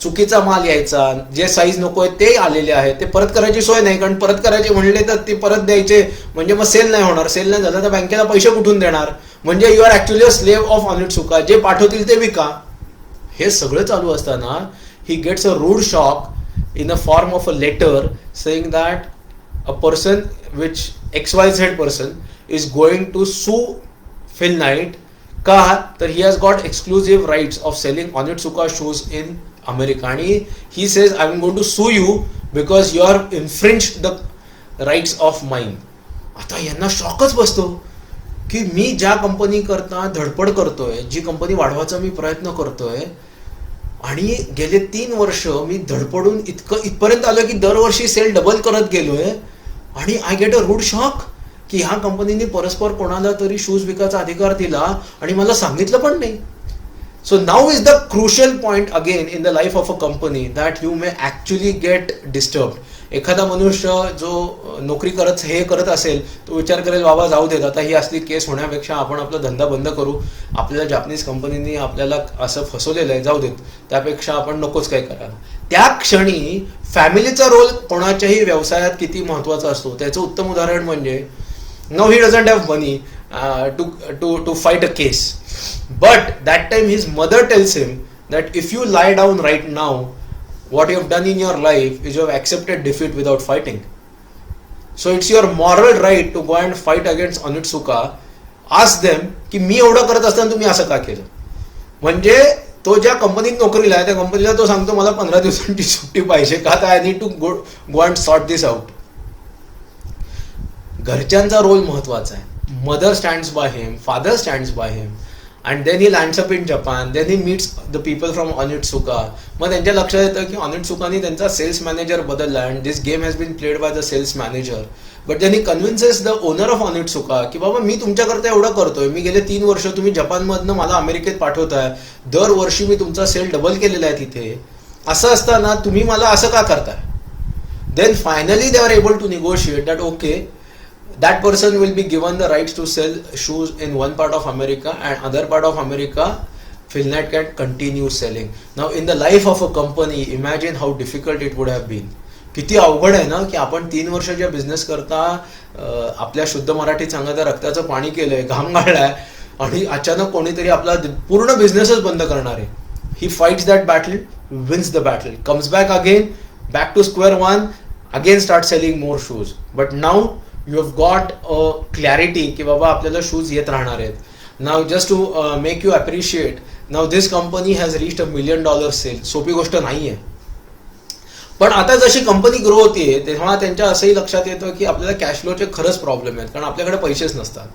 चुकीचा माल यायचा, जे साईज नको आहे ते आलेले आहे, ते परत करायची सोय नाही, कारण परत करायचे म्हणले तर ते परत द्यायचे म्हणजे मग सेल नाही होणार. सेल नाही झालं तर बँकेला पैसे कुठून देणार. म्हणजे you are actually a slave of on it सुका, जे पाठवतील ते विका. हे सगळं चालू असताना he gets a rude shock in a form of a letter saying that a person which XYZ person is going to sue Phil Knight. का तर he has got exclusive rights of selling on it सुका शूज इन अमेरिका. आणि he says I am going to sue you because you R infringe the rights of mine. आता यांना शॉकच बसतो की मी ज्या कंपनी करता धडपड करतोय, जी कंपनी वाढवायचा मी प्रयत्न करतोय, आणि गेले 3 वर्ष मी धडपडून इथपर्यंत आलो की दरवर्षी सेल डबल करत गेलोय, आणि I get a rude shock की ह्या कंपनीने परस्पर कोणाला तरी शूज विकायचा अधिकार दिला आणि मला सांगितलं पण नाही. So now is the crucial point again in the life of a company that you may actually get disturbed. एखादा मनुष्य जो नोकरी करत असेल तो विचार करेल बाबा जाऊ देत, आता ही असली केस होण्यापेक्षा आपण आपला धंदा बंद करू, आपल्याला जापनीज कंपनीने आपल्याला असं फसवलेलं आहे, जाऊ देत, त्यापेक्षा आपण नकोच काय करायला. त्या क्षणी फॅमिलीचा रोल कोणाच्याही व्यवसायात किती महत्वाचा असतो त्याचं उत्तम उदाहरण म्हणजे now he doesn't have money to fight a case, but that time his mother tells him that if you lie down right now, what you have done in your life is you have accepted defeat without fighting. So it's your moral right to go and fight against Onitsuka. Ask them की मी एवढं करत असताना तुम्ही असं का केलं. म्हणजे तो ज्या कंपनीत नोकरीला आहे त्या कंपनीला तो सांगतो मला 15 दिवसांची सुट्टी पाहिजे का, तर I need to go and sort this out. घरच्यांचा रोल महत्वाचा आहे. Mother stands by him, father stands by him, and then he lands up in Japan, then he meets the people from Onitsuka. मग त्यांच्या लक्षात येतं की ऑनिटसुकाने त्यांचा सेल्स मॅनेजर बदलला and this game has been played by the sales manager. But then he convinces the owner of Onitsuka की बाबा मी तुमच्याकरता एवढं करतोय, मी गेले 3 वर्ष तुम्ही जपानमधनं मला अमेरिकेत पाठवताय, दरवर्षी मी तुमचा सेल डबल केलेला आहे तिथे, असं असताना तुम्ही मला असं का करताय? Then finally they were able to negotiate that okay, that person will be given the rights to sell shoes in one part of America, and other part of America Philknight can continue selling. Now in the life of a company, imagine how difficult it would have been. किती अवघड आहे ना की आपण 3 वर्षाच्या बिझनेस करता आपल्या शुद्ध मराठीत सांगायचं रक्ताचं पाणी केलंय, घाम गाळलाय, आणि अचानक कोणीतरी आपला पूर्ण बिझनेसच बंद करणार आहे. ही fights that battle, wins the battle, comes back again, back to square one, again start selling more shoes. But now you have got a clarity की बाबा आपल्याला शूज येत राहणार आहेत. Now just to make you appreciate, now this company has reached $1 million sale. सोपी गोष्ट नाही आहे. पण आता जशी कंपनी ग्रो होतीये तेव्हा त्यांच्या असंही लक्षात येतं की आपल्याला कॅश फ्लोचे खरंच प्रॉब्लेम आहेत, कारण आपल्याकडे पैसेच नसतात.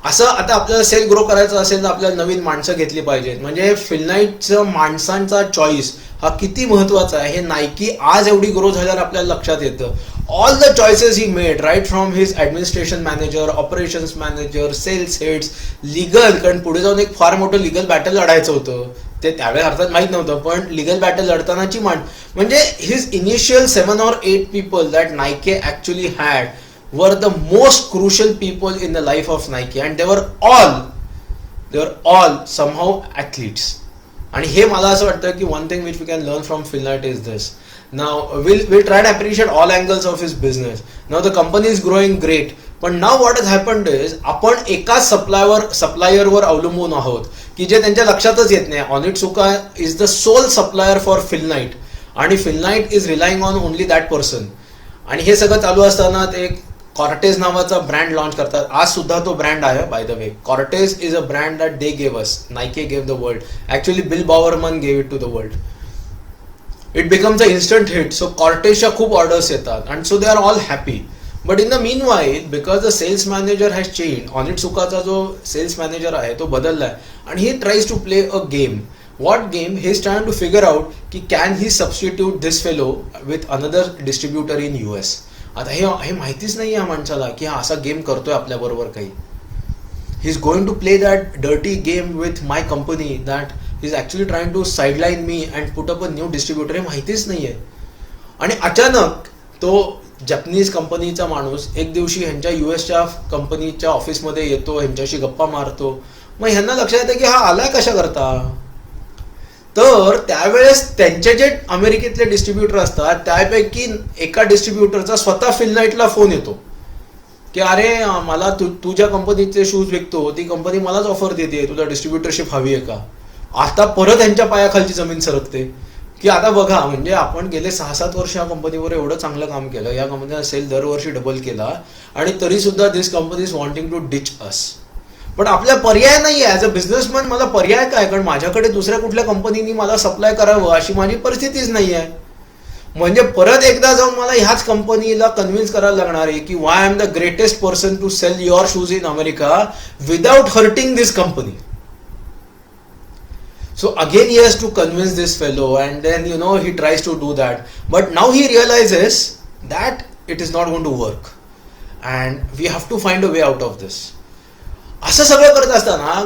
असं आता आपल्याला सेल ग्रो करायचं असेल तर आपल्याला नवीन माणसं घेतली पाहिजेत. म्हणजे फिलनाईटचं माणसांचा चॉईस हा किती महत्वाचा आहे हे नायकी आज एवढी ग्रो झाल्यावर आपल्याला लक्षात येतं. All the choices he made, right from his administration manager, operations manager, sales heads, legal, कारण पुढे जाऊन एक फार मोठं लिगल बॅटल लढायचं होतं. ते त्यावेळेस अर्थात माहीत नव्हतं, पण लिगल बॅटल लढतानाची म्हणजे his initial 7 or 8 people that Nike actually had were the most crucial people in the life of Nike, and they were all somehow athletes. आणि हे मला असं वाटतं की one thing which we can learn from Philknight is this. Now we'll try to appreciate all angles of his business. Now the company is growing great, but now what has happened is आपण एकाच सप्लायरवर अवलंबून आहोत की जे त्यांच्या लक्षातच येत नाही. Onitsuka is the sole supplier for Philknight, आणि Philknight is relying on only that person. आणि हे सगळं चालू असताना ते कॉर्टेज नावाचा ब्रँड लॉन्च करतात. आज सुद्धा तो ब्रँड आहे, by the way. Cortez is a brand that they gave us, Nike gave the world. Actually Bill Bowerman gave it to the world. It becomes a instant hit. So कॉर्टेजच्या खूप ऑर्डर्स येतात, and so they are all happy. But in the meanwhile, because the sales manager has change, ऑनिटसुकाचा जो सेल्स मॅनेजर आहे तो बदललाय, आणि he tries to play a game. What game? He is trying to figure out की can he substitute this fellow with another distributor in US. आता हे माहितीच नाही या माणसाला की हा असा गेम करतोय आपल्या बरोबर काही. He is going to play that dirty game with my company, that he is actually trying to sideline me and put up a new distributor. हे माहितीच नाहीये. आणि अचानक तो जपनीज कंपनीचा माणूस एक दिवशी ह्यांच्या युएसच्या कंपनीच्या ऑफिसमध्ये येतो, ह्यांच्याशी गप्पा मारतो. मग ह्यांना लक्षात येतं की हा आलाय कशा करता. तर त्यावेळेस त्यांचे जे अमेरिकेतले डिस्ट्रीब्युटर असतात त्यापैकी एका डिस्ट्रीब्युटरचा स्वतः फिलनाईटला फोन येतो की अरे मला तू ज्या कंपनीचे शूज विकतो ती कंपनी मलाच ऑफर देते, तुला डिस्ट्रीब्युटरशिप हवी आहे का. आता परत त्यांच्या पायाखालची जमीन सरकते की आता बघा, म्हणजे आपण गेले 6-7 वर्ष या कंपनीवर एवढं चांगलं काम केलं, या कंपनीचा सेल दरवर्षी डबल केला, आणि तरी सुद्धा this company is wanting to ditch us. पण आपला पर्याय नाही आहे. ॲज अ बिझनेसमॅन मला पर्याय काय, कारण माझ्याकडे दुसऱ्या कुठल्या कंपनीनी मला सप्लाय करावं अशी माझी परिस्थितीच नाही आहे. म्हणजे परत एकदा जाऊन मला ह्याच कंपनीला कन्व्हिन्स करायला लागणार आहे की why I am the greatest person to sell your shoes in America without hurting this company. So again he has to convince this fellow, and then he tries to do that, but now he realizes that it is not going to work and we have to find a way out of this. असं सगळं करत असताना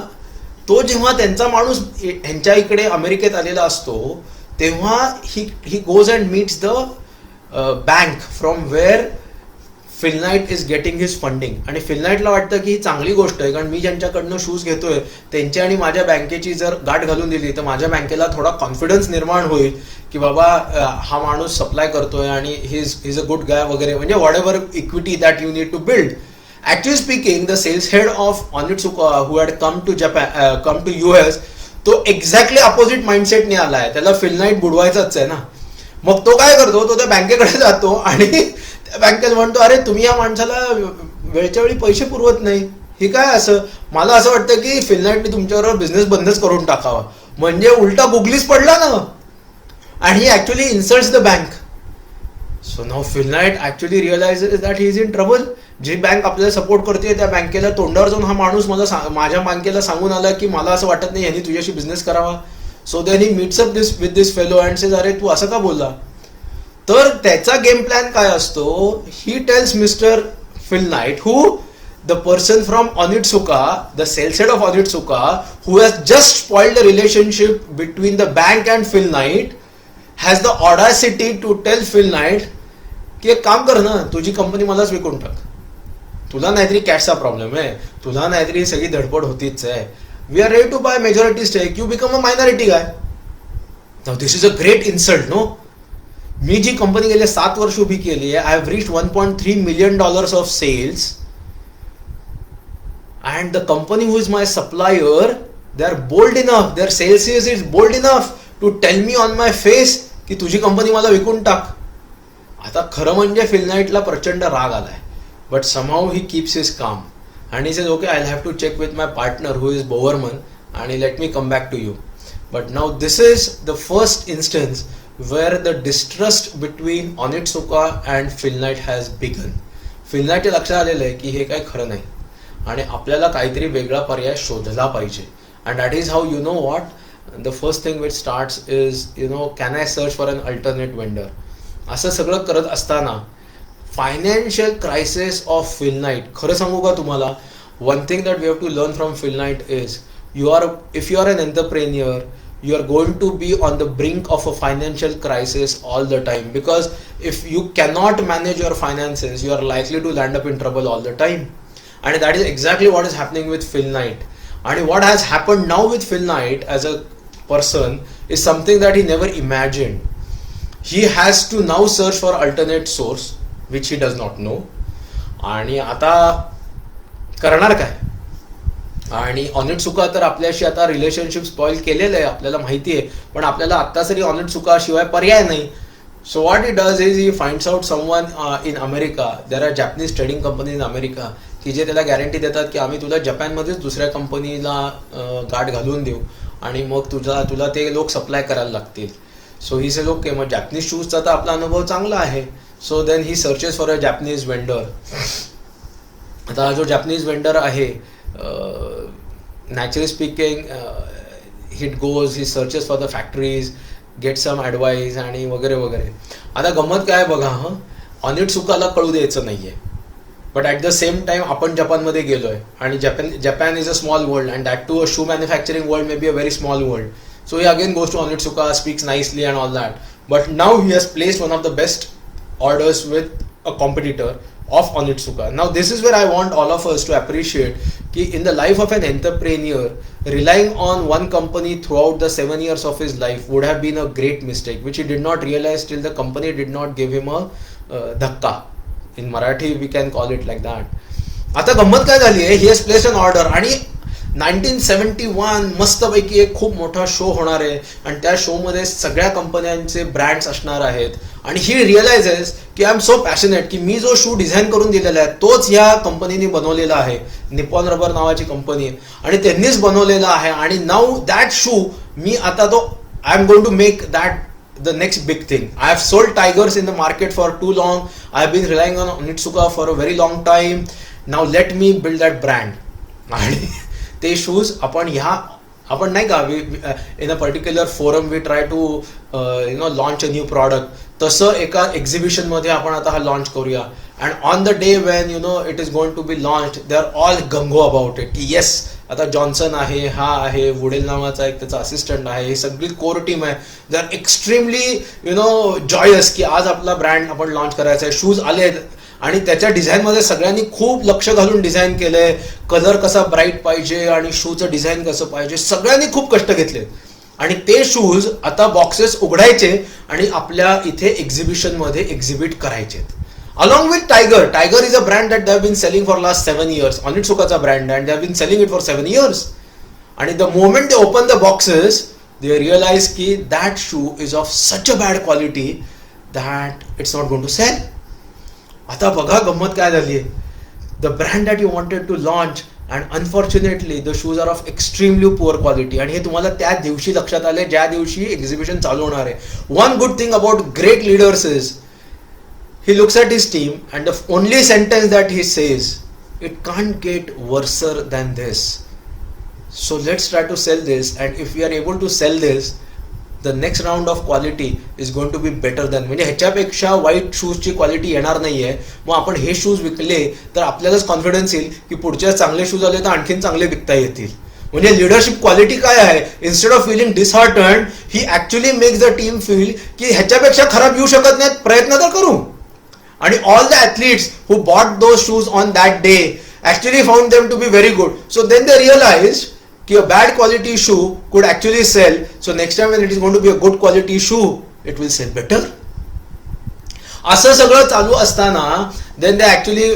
तो जेव्हा त्यांचा माणूस ह्यांच्या इकडे अमेरिकेत आलेला असतो तेव्हा he goes and meets the bank from where Phil Knight is getting his funding. आणि फिलनाईटला वाटतं की ही चांगली गोष्ट आहे, कारण मी ज्यांच्याकडनं शूज घेतोय त्यांच्या आणि माझ्या बँकेची जर गाठ घालून दिली तर माझ्या बँकेला थोडा कॉन्फिडन्स निर्माण होईल की बाबा हा माणूस सप्लाय करतोय आणि ही इज अ गुड गाय वगैरे, म्हणजे whatever equity that you need to build. Actually speaking, the sales head of Onitsuka who had come to US, तो एक्झॅक्टली अपोजिट माइंडसेट ने आलाय. त्याला फिलनाईट बुडवायचाच आहे ना. मग तो काय करतो, तो त्या बँकेकडे जातो आणि त्या बँकेत म्हणतो अरे तुम्ही या माणसाला वेळच्या वेळी पैसे पुरवत नाही, हे काय असं. मला असं वाटतं की फिलनाईटने तुमच्याबरोबर बिझनेस बंदच करून टाकावा. म्हणजे उलटा गुगलीच पडला ना, आणि he actually insults the bank. So now Phil Knight actually realizes that he is in trouble. जी बँक आपल्याला सपोर्ट करते त्या बँकेला तोंडावर जाऊन हा माणूस माझ्या बँकेला सांगून आला की मला असं वाटत नाही यांनी तुझ्याशी बिझनेस करावा. So then he meets up with this fellow and says अरे तू असं का बोलला. तर त्याचा गेम प्लॅन काय असतो, he tells mister Phil Knight, who the person from Onitsuka, the sales head of Onitsuka, who has just spoiled the relationship between the bank and Phil Knight, has the audacity to tell Phil Knight की एक काम कर ना, तुझी कंपनी मलाच विकून टाक. तुला नाहीतरी कॅशचा प्रॉब्लेम आहे, तुला नाहीतरी सगळी धडपड होतीच आहे. We are ready to buy majority stake, you become a minority guy. Now this is a great insult no. मी जी कंपनी गेले 7 वर्ष उभी केली आहे, I have reached $1.3 million of sales, and the company who is my supplier, they are bold enough, their sales is bold enough to tell me on my face की तुझी कंपनी मला विकून टाक. आता खरं म्हणजे फिल नाईटला प्रचंड राग आलाय, but somehow he keeps his calm and he says okay, I'll have to check with my partner who is Bowerman and let me come back to you. But now this is the first instance where the distrust between Onitsuka and Phil Knight has begun. Phil Knight लक्षात आलेलं आहे की हे काय खरं नाही आणि आपल्याला काहीतरी वेगळा पर्याय शोधला पाहिजे. And that is how, you know what, the first thing which starts is, you know, can I search for an alternate vendor. असं सगळं करत असताना financial crisis of Phil Knight, खरं सांगू का तुम्हाला, one thing that we have to learn from Phil Knight is if you are an entrepreneur, you are going to be on the brink of a financial crisis all the time, because if you cannot manage your finances, you are likely to land up in trouble all the time. And that is exactly what is happening with Phil Knight. And what has happened now with Phil Knight as a person is something that he never imagined. He has to now search for alternate source which he does not know. आणि आता करणार काय? आणि ऑनिटसुका तर आपल्याशी आता रिलेशनशिप स्पॉइल केलेलं आहे, आपल्याला माहिती आहे, पण आपल्याला आत्ता तरी ऑनिटसुका शिवाय पर्याय नाही. So what it does is he finds out someone in America. There are Japanese trading company in America की जे त्याला गॅरंटी देतात की आम्ही तुला जपानमध्येच दुसऱ्या कंपनीला गाठ घालून देऊ आणि मग तुला ते लोक सप्लाय करायला लागतील. सो ही सेज ओके, मग जॅपनीज शूजचा तर आपला अनुभव चांगला आहे. So then he searches for a Japanese vendor. आता हा जो जॅपनीज वेंडर आहे, naturally speaking, he goes, he searches for the factories, gets some advice आणि वगैरे वगैरे. आता गंमत काय बघा, ऑनिटसुकाला कळू द्यायचं नाहीये, but at the same time आपण जपानमध्ये गेलोय आणि Japan is a small world and that too a shoe manufacturing world may be a very small world. So he again goes to Onitsuka, speaks nicely and all that, but now he has placed one of the best orders with a competitor of Onitsuka. Now this is where I want all of us to appreciate कि in the life of an entrepreneur, relying on one company throughout the 7 years of his life would have been a great mistake, which he did not realize till the company did not give him a धक्का. In Marathi we can call it like that. आता गंमत काय झाली आहे, he has placed an order आणि 1971 मस्तपैकी एक खूप मोठा शो होणार आहे आणि त्या शोमध्ये सगळ्या कंपन्यांचे ब्रँड्स असणार आहेत आणि ही रिअलाइजेस की आय एम सो पॅशनेट की मी जो शू डिझाईन करून दिलेला आहे तोच ह्या कंपनीने बनवलेला आहे. निपॉन रबर नावाची कंपनी आहे आणि त्यांनीच बनवलेला आहे आणि नाऊ दॅट शू मी आता तो I am going to make that the next big thing. I have sold Tigers in the market for too long. I have been relying on Onitsuka for a very long time. Now let me build that brand. आणि ते शूज आपण नाही का, in a particular forum we try to launch a new product, तसं एका एक्झिबिशन मध्ये आपण आता हा लॉन्च करूया. And on the day when it is going to be launch, they are all gung ho about it की येस, आता जॉन्सन आहे, हा आहे, वुडेल नावाचा एक त्याचा असिस्टंट आहे, ही सगळी कोर टीम आहे. दे आर एक्स्ट्रीमली जॉयस की आज आपला ब्रँड आपण लॉन्च करायचा आहे. शूज आले आणि त्याच्या डिझाईनमध्ये सगळ्यांनी खूप लक्ष घालून डिझाईन केलंय, कलर कसा ब्राईट पाहिजे आणि शूचं डिझाईन कसं पाहिजे, सगळ्यांनी खूप कष्ट घेतले आणि ते शूज आता बॉक्सेस उघडायचे आणि आपल्या इथे एक्झिबिशनमध्ये एक्झिबिट करायचे. Along with Tiger is a brand that they have been selling for last 7 years. ऑनिटसुकाचा brand and they have been selling it for 7 years. आणि the moment they open the boxes they realise की that shoe is of such a bad quality that it's not going to sell. आता बघा गंमत काय झाली आहे, the brand that you wanted to launch and unfortunately the shoes are of extremely poor quality. आणि हे तुम्हाला त्या दिवशी लक्षात आले ज्या दिवशी एक्झिबिशन चालू होणार आहे. One good thing about great leaders is he looks at his team and the only sentence that he says, it can't get worse than this, so let's try to sell this, and if we are able to sell this, the next round of quality is going to be better than, म्हणजे ह्याच्यापेक्षा वाईट शूजची क्वालिटी येणार नाहीये. मग आपण हे शूज विकले तर आपल्यालाच कॉन्फिडन्स येईल की पुढच्या चांगले शूज आले तर आणखीन चांगले विकता येतील. म्हणजे लिडरशिप क्वालिटी काय आहे, instead of feeling disheartened he actually makes the team feel की ह्याच्यापेक्षा खराब येऊ शकत नाहीत, प्रयत्न तर करू. आणि all the athletes who bought those shoes on that day actually found them to be very good. So then they realise की a bad quality shoe could actually sell. So next time when it is going to be a good quality shoe it will sell better. असं सगळं चालू असताना then they actually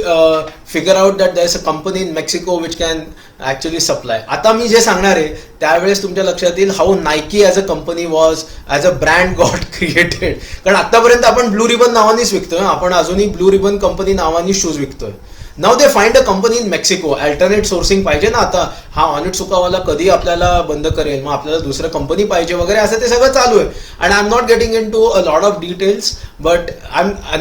figure out that there is a company in Mexico which can actually supply. आता मी जे सांगणार आहे त्यावेळेस तुमच्या लक्षात येईल how Nike as a company was as a brand got created. कारण आतापर्यंत आपण ब्लू रिबन नावानेच विकतोय, आपण अजूनही ब्लू रिबन कंपनी नावाने शूज विकतोय. Now they find a company in Mexico. Alternate sourcing पाहिजे ना, आता हा ऑनिटसुकावाला कधी आपल्याला बंद करेल, मग आपल्याला दुसरं कंपनी पाहिजे वगैरे, असं ते सगळं चालू आहे. And I am not getting into a lot of details, but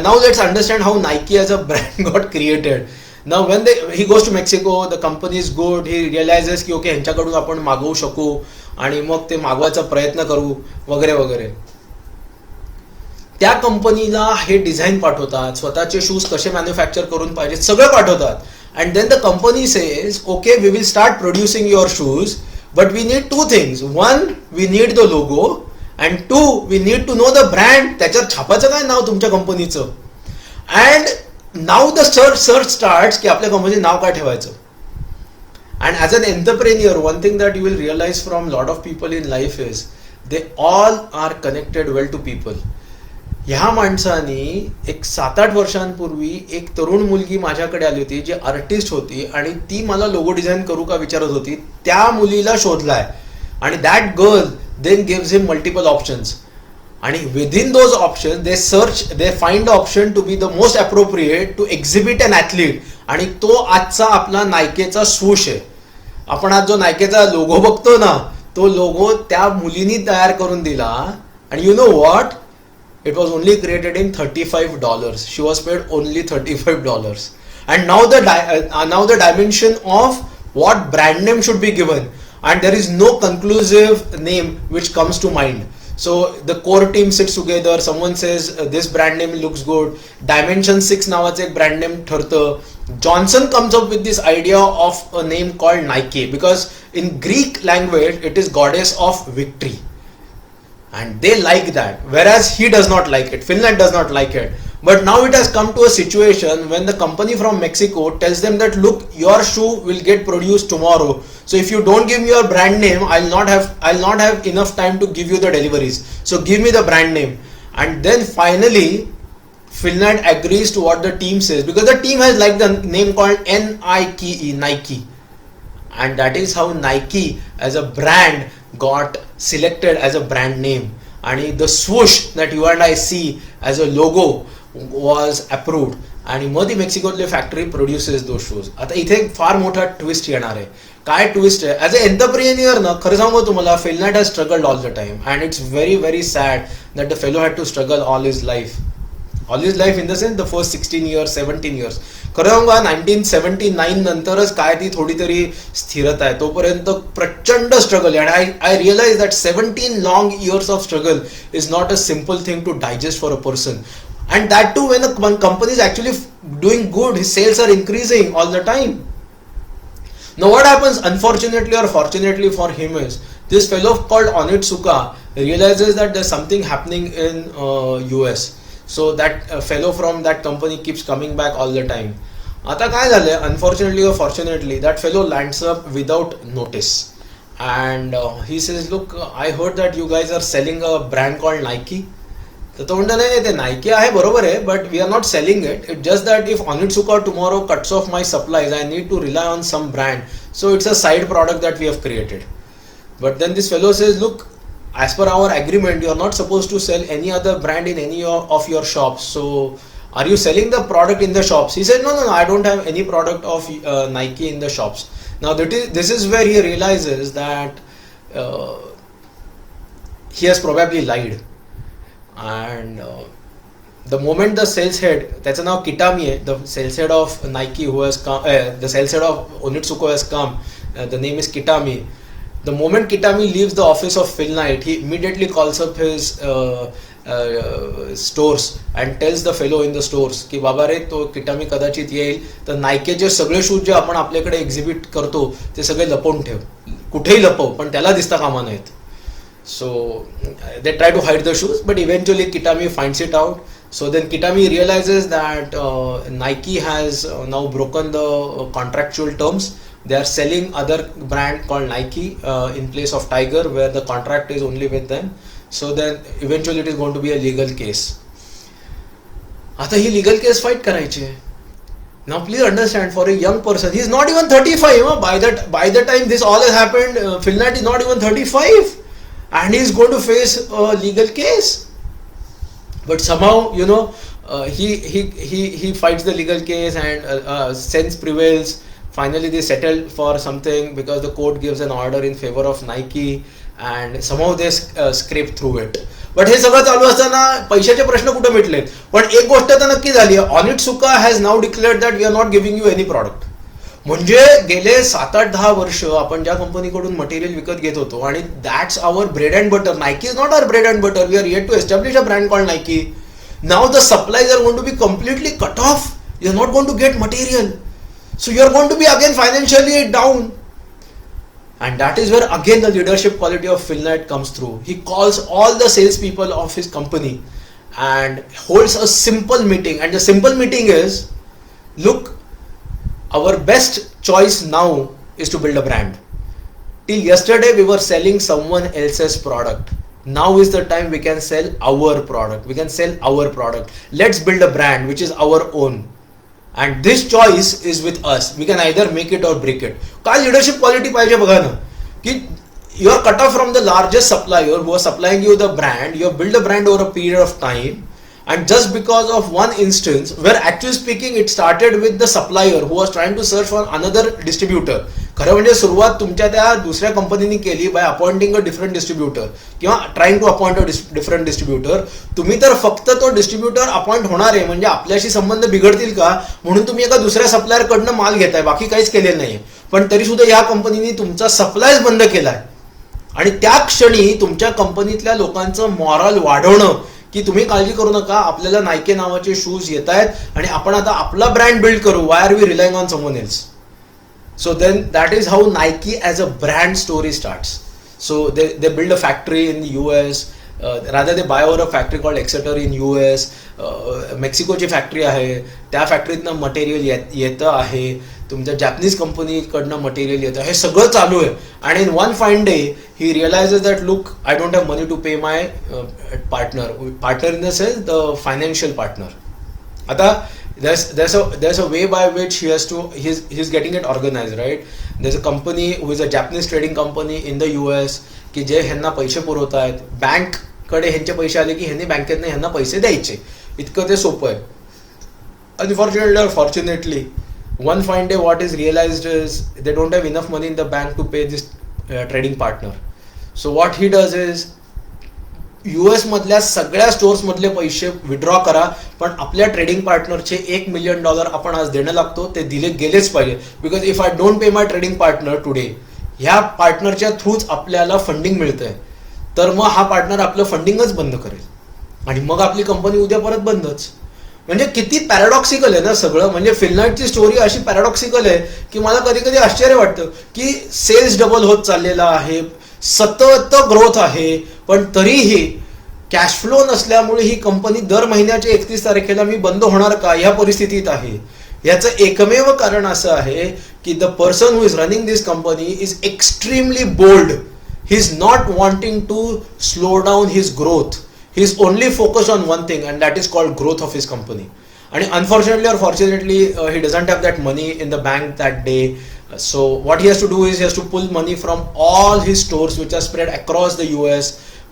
now let's understand how Nike as a brand got created. Now when he goes to Mexico, the company is good, he realizes की ओके ह्यांच्याकडून आपण मागवू शकू आणि मग ते मागवायचा प्रयत्न करू वगैरे वगैरे. त्या कंपनीला हे डिझाईन पाठवतात, स्वतःचे शूज कसे मॅन्युफॅक्चर करून पाहिजेत सगळं पाठवतात. And then the company says okay we will start producing your shoes, but we need two things. One, we need the logo, and two, we need to know the brand. त्याच्यावर छापायचं काय नाव तुमच्या कंपनीचं. And now the search starts की आपल्या कंपनीचं नाव काय ठेवायचं. And as an entrepreneur one thing that you will realise from lot of people in life is they all R connected well to people. ह्या माणसानी एक 7-8 वर्षांपूर्वी एक तरुण मुलगी माझ्याकडे आली होती जी आर्टिस्ट होती आणि ती मला लोगो डिझाईन करू का विचारत होती. त्या मुलीला शोधलाय आणि that girl then gives him multiple options. And within those option they find the option to be the most appropriate to exhibit an athlete. आणि तो आजचा आपला नायकेचा स्वूश आहे. आपण आज जो नायकेचा लोगो बघतो ना, तो लोगो त्या मुलीनी तयार करून दिला. आणि you know what, it was only created in $35. She was paid only $35. And now the dimension of what brand name should be given, and there is no conclusive name which comes to mind. So the core team sits together, someone says this brand name looks good, Dimension 6 नावाचं एक brand name ठरतं. Johnson comes up with this idea of a name called Nike because in Greek language it is goddess of victory. And they like that, whereas he does not like it. Finland does not like it. But now it has come to a situation when the company from Mexico tells them that look, your shoe will get produced tomorrow. So if you don't give me your brand name, I'll not have enough time to give you the deliveries. So give me the brand name. And then finally, Finland agrees to what the team says because the team has liked the name called Nike, Nike. And that is how Nike as a brand got selected as a brand name. And the swoosh that you and I see as a logo was approved. आणि मग ती मेक्सिकोतली फॅक्टरी प्रोड्युसेस दो शूज. आता इथे फार मोठा ट्विस्ट येणार आहे. काय ट्विस्ट आहे, ॲज अ एंटरप्रेन्युअर ना खरं सांगू तुम्हाला, Finland has struggled all the time and it's very very sad that the fellow had to struggle all his life in the sense the first 16 years 17 years. खरं सांगू 1979 नंतरच काय ती थोडी तरी स्थिरता आहे, तोपर्यंत प्रचंड स्ट्रगल आहे. आणि I realise that 17 long years of struggle is not a simple thing to digest for a person. And that too when a company is actually doing good, his sales are increasing all the time. Now what happens, unfortunately or fortunately for him, is this fellow called Onitsuka realizes that there's something happening in US. So that fellow from that company keeps coming back all the time. आता काय झालंय, unfortunately or fortunately, that fellow lands up without notice. And he says, look, I heard that you guys are selling a brand called Nike. तर तो म्हणतो नाही ते नायकी आहे बरोबर आहे, but we are not selling it. It just that if Onitsuka tomorrow cuts off my supplies I need to rely on some brand, so it's a side product that we have created. But then this fellow says look, as per our agreement you are not supposed to sell any other brand in any of your shops, so are you selling the product in the shops? He said no, I don't have any product of Nike in the shops. Now this is where he realizes that he has probably lied. And the moment the sales head, त्याचं नाव किटामी आहे, the sales head of Nike who has come, the sales head of Onitsuka has come, the name is Kitami. The moment Kitami leaves the office of Finlight, he immediately calls up his stores and tells the fellow in the stores की बाबा रे तो किटामी कदाचित येईल, तर नायकेचे सगळे शूज जे आपण आपल्याकडे एक्झिबिट करतो ते सगळे लपवून ठेव, कुठेही लपव, पण त्याला दिसता कामा नाहीत. So they try to hide the shoes, but eventually Kitami finds it out. So then Kitami realizes that Nike has now broken the contractual terms. They are selling other brand called Nike in place of Tiger, where the contract is only with them. So then eventually it is going to be a legal case. आता ही legal case fight करायची आहे. Now please understand, for a young person, he is not even 35. By the time this all has happened, Phil Knight is not even 35, and he is going to face a legal case. But somehow, he fights the legal case, and sense prevails. Finally, they settle for something because the court gives an order in favor of Nike, and somehow they scrape through it. But हे सगळं चालू असताना पैशाचे प्रश्न कुठे मिटले. पण एक गोष्ट तर नक्की झाली, Onitsuka has now declared that we are not giving you any product. म्हणजे गेले 7-8-10 वर्ष आपण ज्या कंपनीकडून मटेरियल विकत घेत होतो, आणि that's our bread and butter. Nike is not our bread and butter. We are yet to establish a brand called Nike. Now the supplies are going to be completely cut off. You are not going to get material. So you are going to be again financially down. And that is where again the leadership quality of Phil Knight comes through. He calls all the salespeople of his company and holds a simple meeting. And the simple meeting is, look, our best choice now is to build a brand. Till yesterday we were selling someone else's product. Now is the time we can sell our product. We can sell our product. Let's build a brand which is our own. And this choice is with us. We can either make it or break it. काय leadership quality पाहिजे बघा ना, की you are cut off from the largest supplier who are supplying you the brand. You have built a brand over a period of time, and just because of one instance, where actually speaking it started with the supplier who was trying to search for another distributor. खरं म्हणजे सुरुवात तुमच्या त्या दुसऱ्या कंपनीने केली by appointing a different distributor किंवा trying to appoint a different distributor. तुम्ही तर फक्त तो डिस्ट्रीब्युटर अपॉइंट होणार आहे म्हणजे आपल्याशी संबंध बिघडतील का म्हणून तुम्ही एका दुसऱ्या सप्लायरकडनं माल घेताय, बाकी काहीच केलेलं नाही. पण तरी सुद्धा या कंपनीने तुमचा सप्लायच बंद केलाय, आणि त्या क्षणी तुमच्या कंपनीतल्या लोकांचं मॉरल वाढवणं की तुम्ही काळजी करू नका, आपल्याला नायके नावाचे शूज येत आहेत आणि आपण आता आपला ब्रँड बिल्ड करू. Why are we relying on someone else? So then that is how Nike as a brand story starts. So they build a factory in the US. Rather they buy over a factory called Exeter in US. मेक्सिकोची फॅक्टरी आहे, त्या फॅक्टरीतनं मटेरियल येतं आहे, तुमच्या जॅपनीज कंपनीकडनं मटेरियल येतं. हे सगळं चालू आहे. आणि in one fine day he realizes that look, I don't have money to pay my partner in the sense the financial partner. आता there's a way by which he's getting it organized, right? There's a company who is a Japanese trading company in the US की जे ह्यांना पैसे पुरवत आहेत. बँक कडे ह्यांचे पैसे आले की ह्यांनी बँकेतनं ह्यांना पैसे द्यायचे. इतकं ते सोपं आहे. Unfortunately or fortunately, one fine day what is realized is they don't have enough money in the bank to pay this trading partner. So what he does is US मधल्या सगळ्या स्टोर्स मधले पैसे विड्रॉ करा, पण आपल्या ट्रेडिंग पार्टनरचे $1 मिलियन आपण आज देणं लागतो, ते दिले गेलेच पाहिजे. Because if I don't pay my trading partner today, ह्या पार्टनरच्या थ्रूच आपल्याला फंडिंग मिळतंय, तर मग हा पार्टनर आपलं फंडिंगच बंद करेल आणि मग आपली कंपनी उद्या परत बंदच. म्हणजे किती पॅराडॉक्सिकल आहे ना सगळं. म्हणजे फिल नाईटची स्टोरी अशी पॅराडॉक्सिकल आहे की मला कधी कधी आश्चर्य वाटतं की सेल्स डबल होत चाललेला आहे, सतत ग्रोथ आहे, पण तरीही कॅश फ्लो नसल्यामुळे ही कंपनी दर महिन्याच्या 31 तारखेला मी बंद होणार का ह्या परिस्थितीत आहे. याचं एकमेव कारण असं आहे की the person who is running this company is extremely bold. He is not wanting to slow down his growth. He is only focused on one thing and that is called growth of his company. आणि unfortunately or fortunately he doesn't have that money in the bank that day. So what he has to do is he has to pull money from all his stores which are spread across the US,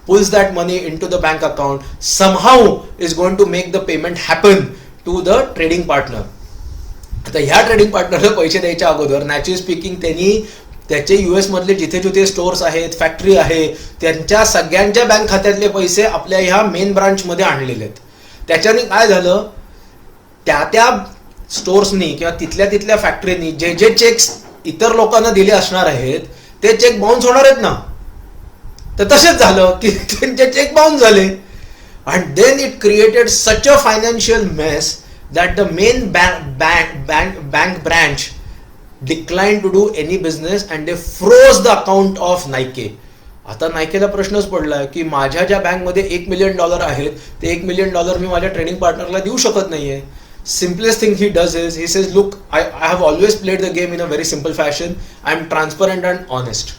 pulls that money into the bank account, somehow is going to make the payment happen to the trading partner. आता ह्या ट्रेडिंग पार्टनरला पैसे द्यायच्या अगोदर नॅचरली स्पीकिंग त्यांनी त्याचे US मधले जिथे जिथे स्टोर्स आहेत, फॅक्टरी आहे, त्यांच्या सगळ्यांच्या बँक खात्यातले पैसे आपल्या ह्या मेन ब्रांच मध्ये आणलेले आहेत. त्याच्याने काय झालं, त्या स्टोर्सनी किंवा तिथल्या फॅक्टरीनी जे जे चेक्स इतर लोकांना दिले असणार आहेत ते चेक बाउन्स होणार आहेत ना, तर तसेच झालं की त्यांचे चेक बाउन्स झाले. And then it created such a financial mess that the main bank branch declined to do any business and they froze the account of Nike. आता नायकेला प्रश्नच पडलाय की माझ्या ज्या बँकमध्ये $1 मिलियन आहेत ते $1 मिलियन मी माझ्या ट्रेडिंग पार्टनरला देऊ शकत नाहीये. Simplest thing he does is he says, look, I have always played the game in a very simple fashion. I'm transparent and honest.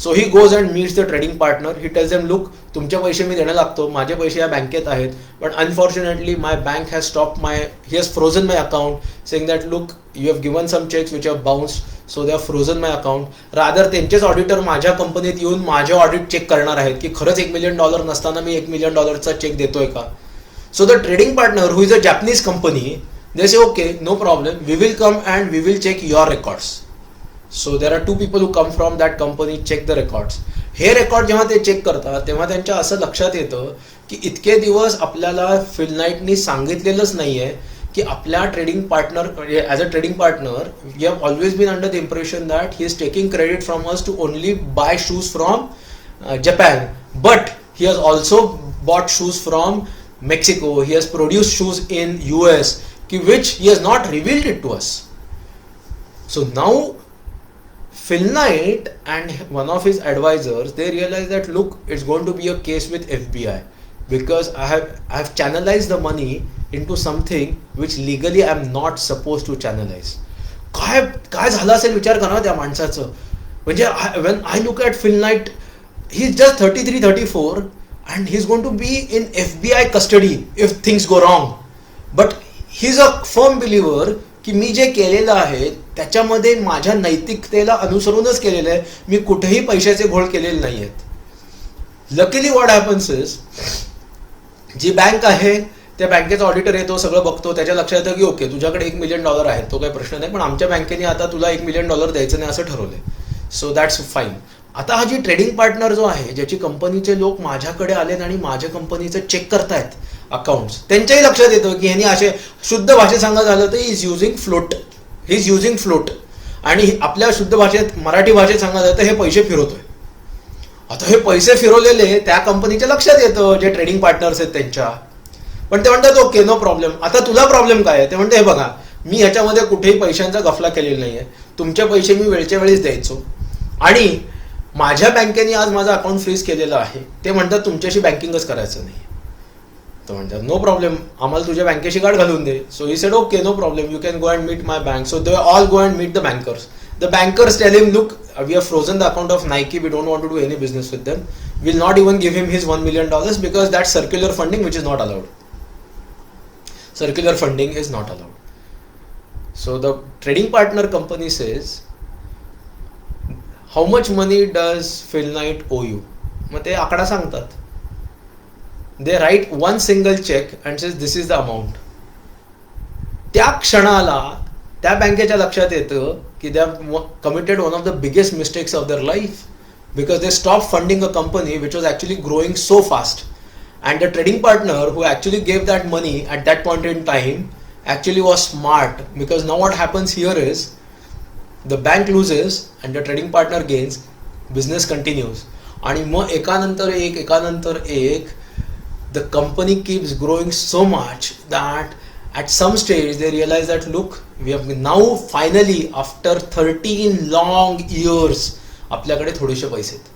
So he goes and meets the trading partner. He tells them, look, तुमचे पैसे मी देणं लागतो, माझे पैसे या बँकेत आहेत, but unfortunately my bank has he has frozen my account, saying that look, you have given some checks which have bounced, so they have frozen my account. Rather त्यांचेच ऑडिटर माझ्या कंपनीत येऊन माझे ऑडिट चेक करणार आहेत की खरंच $1 मिलियन नसताना मी $1 मिलियन चेक देतोय का. So the trading partner, who is a Japanese company, they say, okay, no problem, we will come and we will check your records. So there are two people who come from that company, check the records. हे रेकॉर्ड जेव्हा ते चेक करतात तेव्हा त्यांच्या असं लक्षात येतं की इतके दिवस आपल्याला फिलनाईटनी सांगितलेलंच नाहीये की आपल्या trading partner, as a trading partner we have always been under the impression that he is taking credit from us to only buy shoes from Japan, but he has also bought shoes from Mexico, he has produced shoes in US, which he has not revealed it to us. So now Phil Knight and one of his advisors, they realize that look, it's going to be a case with FBI because I have channelized the money into something which legally I am not supposed to channelize. काय झालं असेल विचार करा त्या माणसाचं. म्हणजे when I look at Phil Knight, he's just 33-34 and he's going to be in FBI custody if things go wrong. But he's a firm believer की मी जे केलेलं आहे त्याच्यामध्ये माझ्या नैतिकतेला अनुसरूनच केलेलं आहे, मी कुठेही पैशाचे घोळ केलेले नाही आहेत. लकीली व्हॉट हॅपन्स इज, जी बँक आहे त्या बँकेचा ऑडिटर येतो, सगळं बघतो, त्याच्या लक्षात येतं की ओके तुझ्याकडे $1 मिलियन आहेत, तो काही प्रश्न नाही, पण आमच्या बँकेने आता तुला $1 मिलियन द्यायचं नाही असं ठरवलंय. So that's fine. आता हा जी ट्रेडिंग पार्टनर जो आहे, ज्याची कंपनीचे लोक माझ्याकडे आले आणि माझ्या कंपनीचं चेक करतायत अकाउंट्स, त्यांच्याही लक्षात येतं की ह्यांनी असे शुद्ध भाषेत सांगायचं झालं तर ही इज युझिंग फ्लोट आणि आपल्या शुद्ध भाषेत मराठी भाषेत सांगायचं तर हे पैसे फिरवतोय. आता हे पैसे फिरवलेले त्या कंपनीच्या लक्षात येतं, जे ट्रेडिंग पार्टनर्स आहेत त्यांच्या. पण ते म्हणतात ओके नो प्रॉब्लेम. आता तुला प्रॉब्लेम काय आहे ते म्हणते, हे बघा मी ह्याच्यामध्ये कुठेही पैशांचा गफला केलेला नाहीये, तुमचे पैसे मी वेळच्या वेळीच द्यायचो आणि माझ्या बँकेने आज माझं अकाउंट फ्रीज केलेलं आहे. ते म्हणतात तुमच्याशी बँकिंगच करायचं नाही. तर म्हणतात नो प्रॉब्लेम, आम्हाला तुझ्या बँकेशी गाठ घालून दे. So he said okay no problem, you can go and meet my bank. So they all go and meet the bankers. The bankers tell him, look, we have frozen the account of Nike, we don't want to do any business with them. We'll not even give him his $1 million because that's circular funding, which is not allowed. Circular funding is not allowed. So the trading partner company says, how much money does Phil Knight owe you? मग ते आकडा सांगतात. They write one single check and says this is the amount. त्या क्षणाला त्या बँकेच्या लक्षात येतं की they have committed one of the biggest mistakes of their life because they stopped funding a company which was actually growing so fast. And the trading partner who actually gave that money at that point in time actually was smart, because now what happens here is the bank loses and the trading partner gains, business continues. आणि मग एकानंतर एक the company keeps growing so much that at some stage they realize that look, we have now finally after 13 long years आपल्याकडे थोडेसे पैसे आहेत.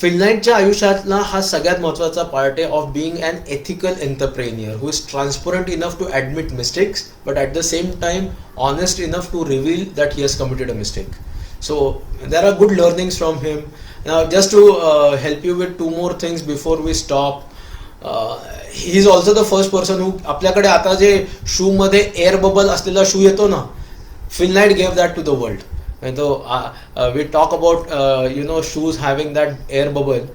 Phil Knightच्या आयुष्यातला हा सगळ्यात महत्त्वाचा पार्ट आहे of being an ethical entrepreneur who is transparent enough to admit mistakes but at the same time honest enough to reveal that he has committed a mistake. So there are good learnings from him. Now just to help you with 2 more things before we stop. He is also the first person who, आपल्याकडे आता जे शू मध्ये एअर बबल असलेला शू येतो ना, Phil Knight gave that to the world. And so we talk about shoes having that air bubble.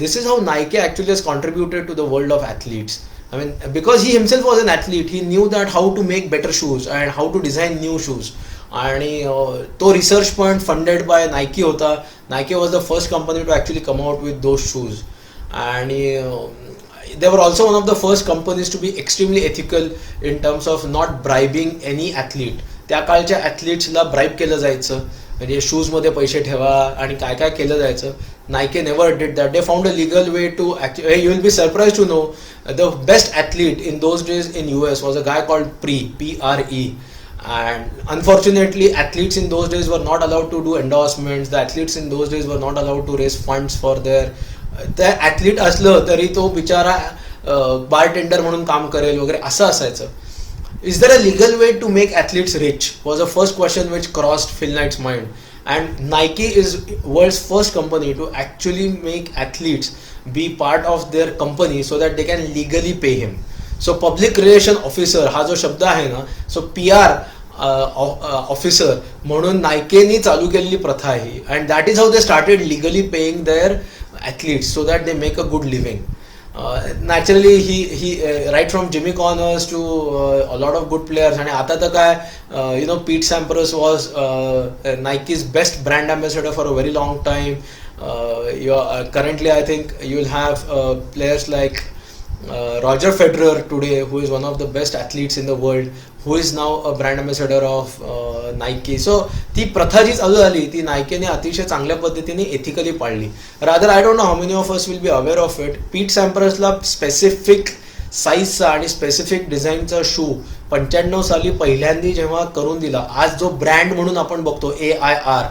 This is how Nike actually has contributed to the world of athletes. I mean, because he himself was an athlete, he knew that how to make better shoes and how to design new shoes. आणि तो रिसर्च पण फंडेड बाय नायकी होता. Nike was the first company to actually come out with those shoes. आणि they were also one of the first companies to be extremely ethical in terms of not bribing any athlete. त्या काळच्या ॲथलीट्सला ब्राईब केलं जायचं, म्हणजे शूजमध्ये पैसे ठेवा आणि काय काय केलं जायचं. Nike never did that. They found a legal way to actually, you will be surprised to know, the best athlete in those days in US was a guy called Pre. and unfortunately athletes in those days were not allowed to do endorsements. The athletes in those days were not allowed to raise funds for their त्या ॲथलीट असलं तरी तो बिचारा बारटेंडर म्हणून काम करेल वगैरे असं असायचं. Is there a legal way to make athletes rich? Was the first question which crossed Phil Knight's mind. And Nike is world's first company to actually make athletes be part of their company so that they can legally pay him. So public relation officer हा जो शब्द आहे ना, so PR ऑफिसर म्हणून नायकेनी चालू केलेली प्रथा आहे. And that is how they started legally paying their athletes so that they make a good living. Naturally he right from Jimmy Connors to a lot of good players. आणि आता तर काय Pete Sampras was Nike's best brand ambassador for a very long time. Currently I think you'll have players like Roger Federer today, who is one of the best athletes in the world, who is now a brand ambassador of Nike. So ती प्रथा जी चालू झाली ती नायकेने अतिशय चांगल्या पद्धतीने एथिकली पाळली. Rather I don't know how many of us will be aware of it. पीट सॅम्प्रसला स्पेसिफिक साईजचा आणि स्पेसिफिक डिझाईनचा शू 95 साली पहिल्यांदा जेव्हा करून दिला, आज जो ब्रँड म्हणून आपण बघतो AIR,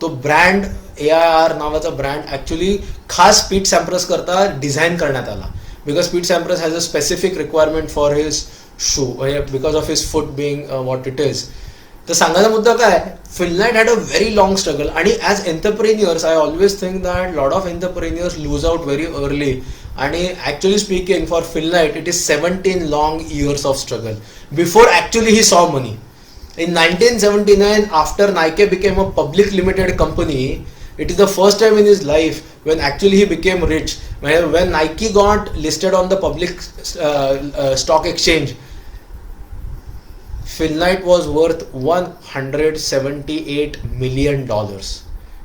तो ब्रँड AIR नावाचा ब्रँड ॲक्च्युली खास पीट सॅम्प्रस करता डिझाईन करण्यात आला. Because Pete Sampras has a specific requirement for his shoe because of his foot being what it is. तर सांगायचा मुद्दा काय, Phil Knight had a very long struggle. आणि as entrepreneurs I always think that lot of entrepreneurs lose out very early. आणि actually speaking for Phil Knight it is 17 long years of struggle before actually he saw money. In 1979 after Nike became a public limited company, it is the first time in his life when actually he became rich. When Nike got listed on the public stock exchange, Phil Knight was worth $178 million.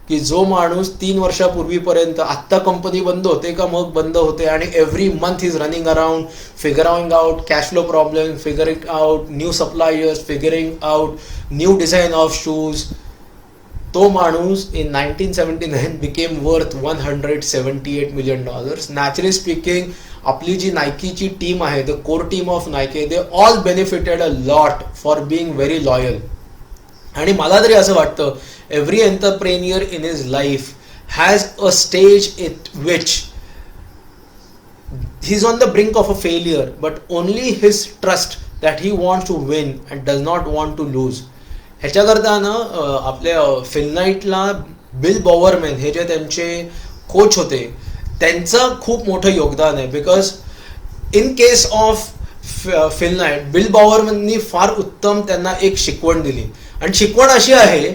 की जो माणूस 3 वर्षापूर्वीपर्यंत आत्ता कंपनी बंद होते का मग बंद होते आणि every month is running around figuring out cash flow problem, figuring out new suppliers, figuring out new design of shoes, तो माणूस in 1979 became worth $178 million. Naturally speaking, आपली जी नायकीची टीम आहे, the core team of Nike, they all benefited a lot for being very loyal. आणि मला तरी असं वाटतं every entrepreneur in his life has a stage at which he's on the brink of a failure, but only his trust that he wants to win and does not want to lose. ह्याच्याकरता ना आपल्या फिल नाईटला बिल बॉवरमॅन हे जे त्यांचे कोच होते त्यांचं खूप मोठं योगदान आहे. Because in case of Phil Knight Bill बॉवरमॅननी फार उत्तम त्यांना एक शिकवण दिली. आणि शिकवण अशी आहे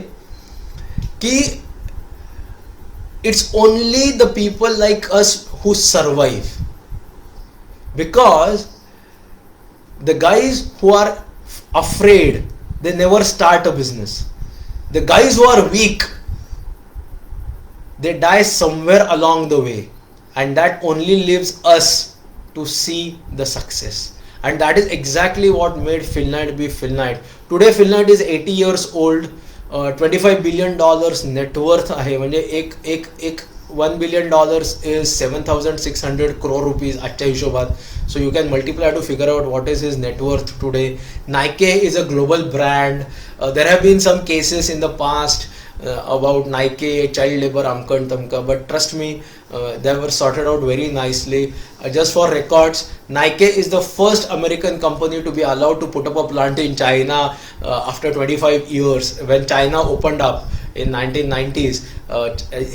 की it's only the people like us who survive. Because the guys who are afraid, they never start a business. The guys who are weak, they die somewhere along the way, and that only leaves us to see the success. And that is exactly what made Phil Knight be Phil Knight. Today Phil Knight is 80 years old. $25 billion net worth आहे. म्हणजे एक $1 billion is 7,600 crore rupees आजच्या हिशोबात. So you can multiply to figure out what is his net worth today. Nike is a global brand. There have been some cases in the past about Nike, child labor, amka and tamka, but trust me, they were sorted out very nicely. Just for records, Nike is the first American company to be allowed to put up a plant in China after 25 years when China opened up in 1990s.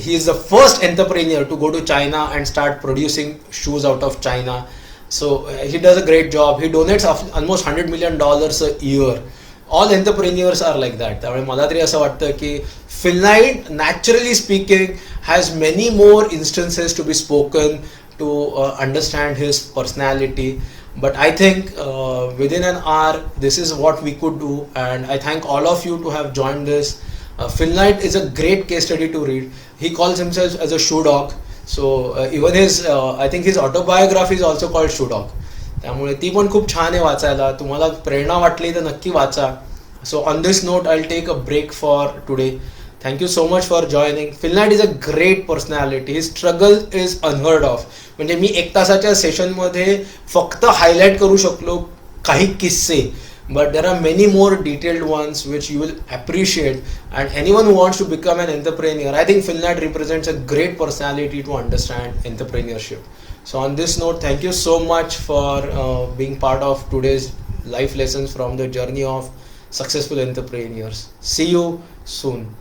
He is the first entrepreneur to go to China and start producing shoes out of China. So he does a great job. He donates almost $100 million a year. All entrepreneurs are like that. त्यामुळे मला तरी असं वाटतं की Phil Knight, naturally speaking, has many more instances to be spoken to understand his personality. But I think within an hour, this is what we could do. And I thank all of you to have joined this. Phil Knight is a great case study to read. He calls himself as a shoe dog. So even his I think his autobiography is also called Shoe Dog. त्यामुळे ती पण खूप छान आहे वाचायला. तुम्हाला प्रेरणा वाटली तर नक्की वाचा. So on this note, I'll take a break for today. Thank you so much for joining. Phil Knight is a great personality. His struggle is unheard of. म्हणजे मी 1 तासाच्या सेशनमध्ये फक्त हायलाइट करू शकलो काही किस्से, but there are many more detailed ones which you will appreciate. And anyone who wants to become an entrepreneur, I think Finlight represents a great personality to understand entrepreneurship. So on this note, thank you so much for being part of today's life lessons from the journey of successful entrepreneurs. See you soon.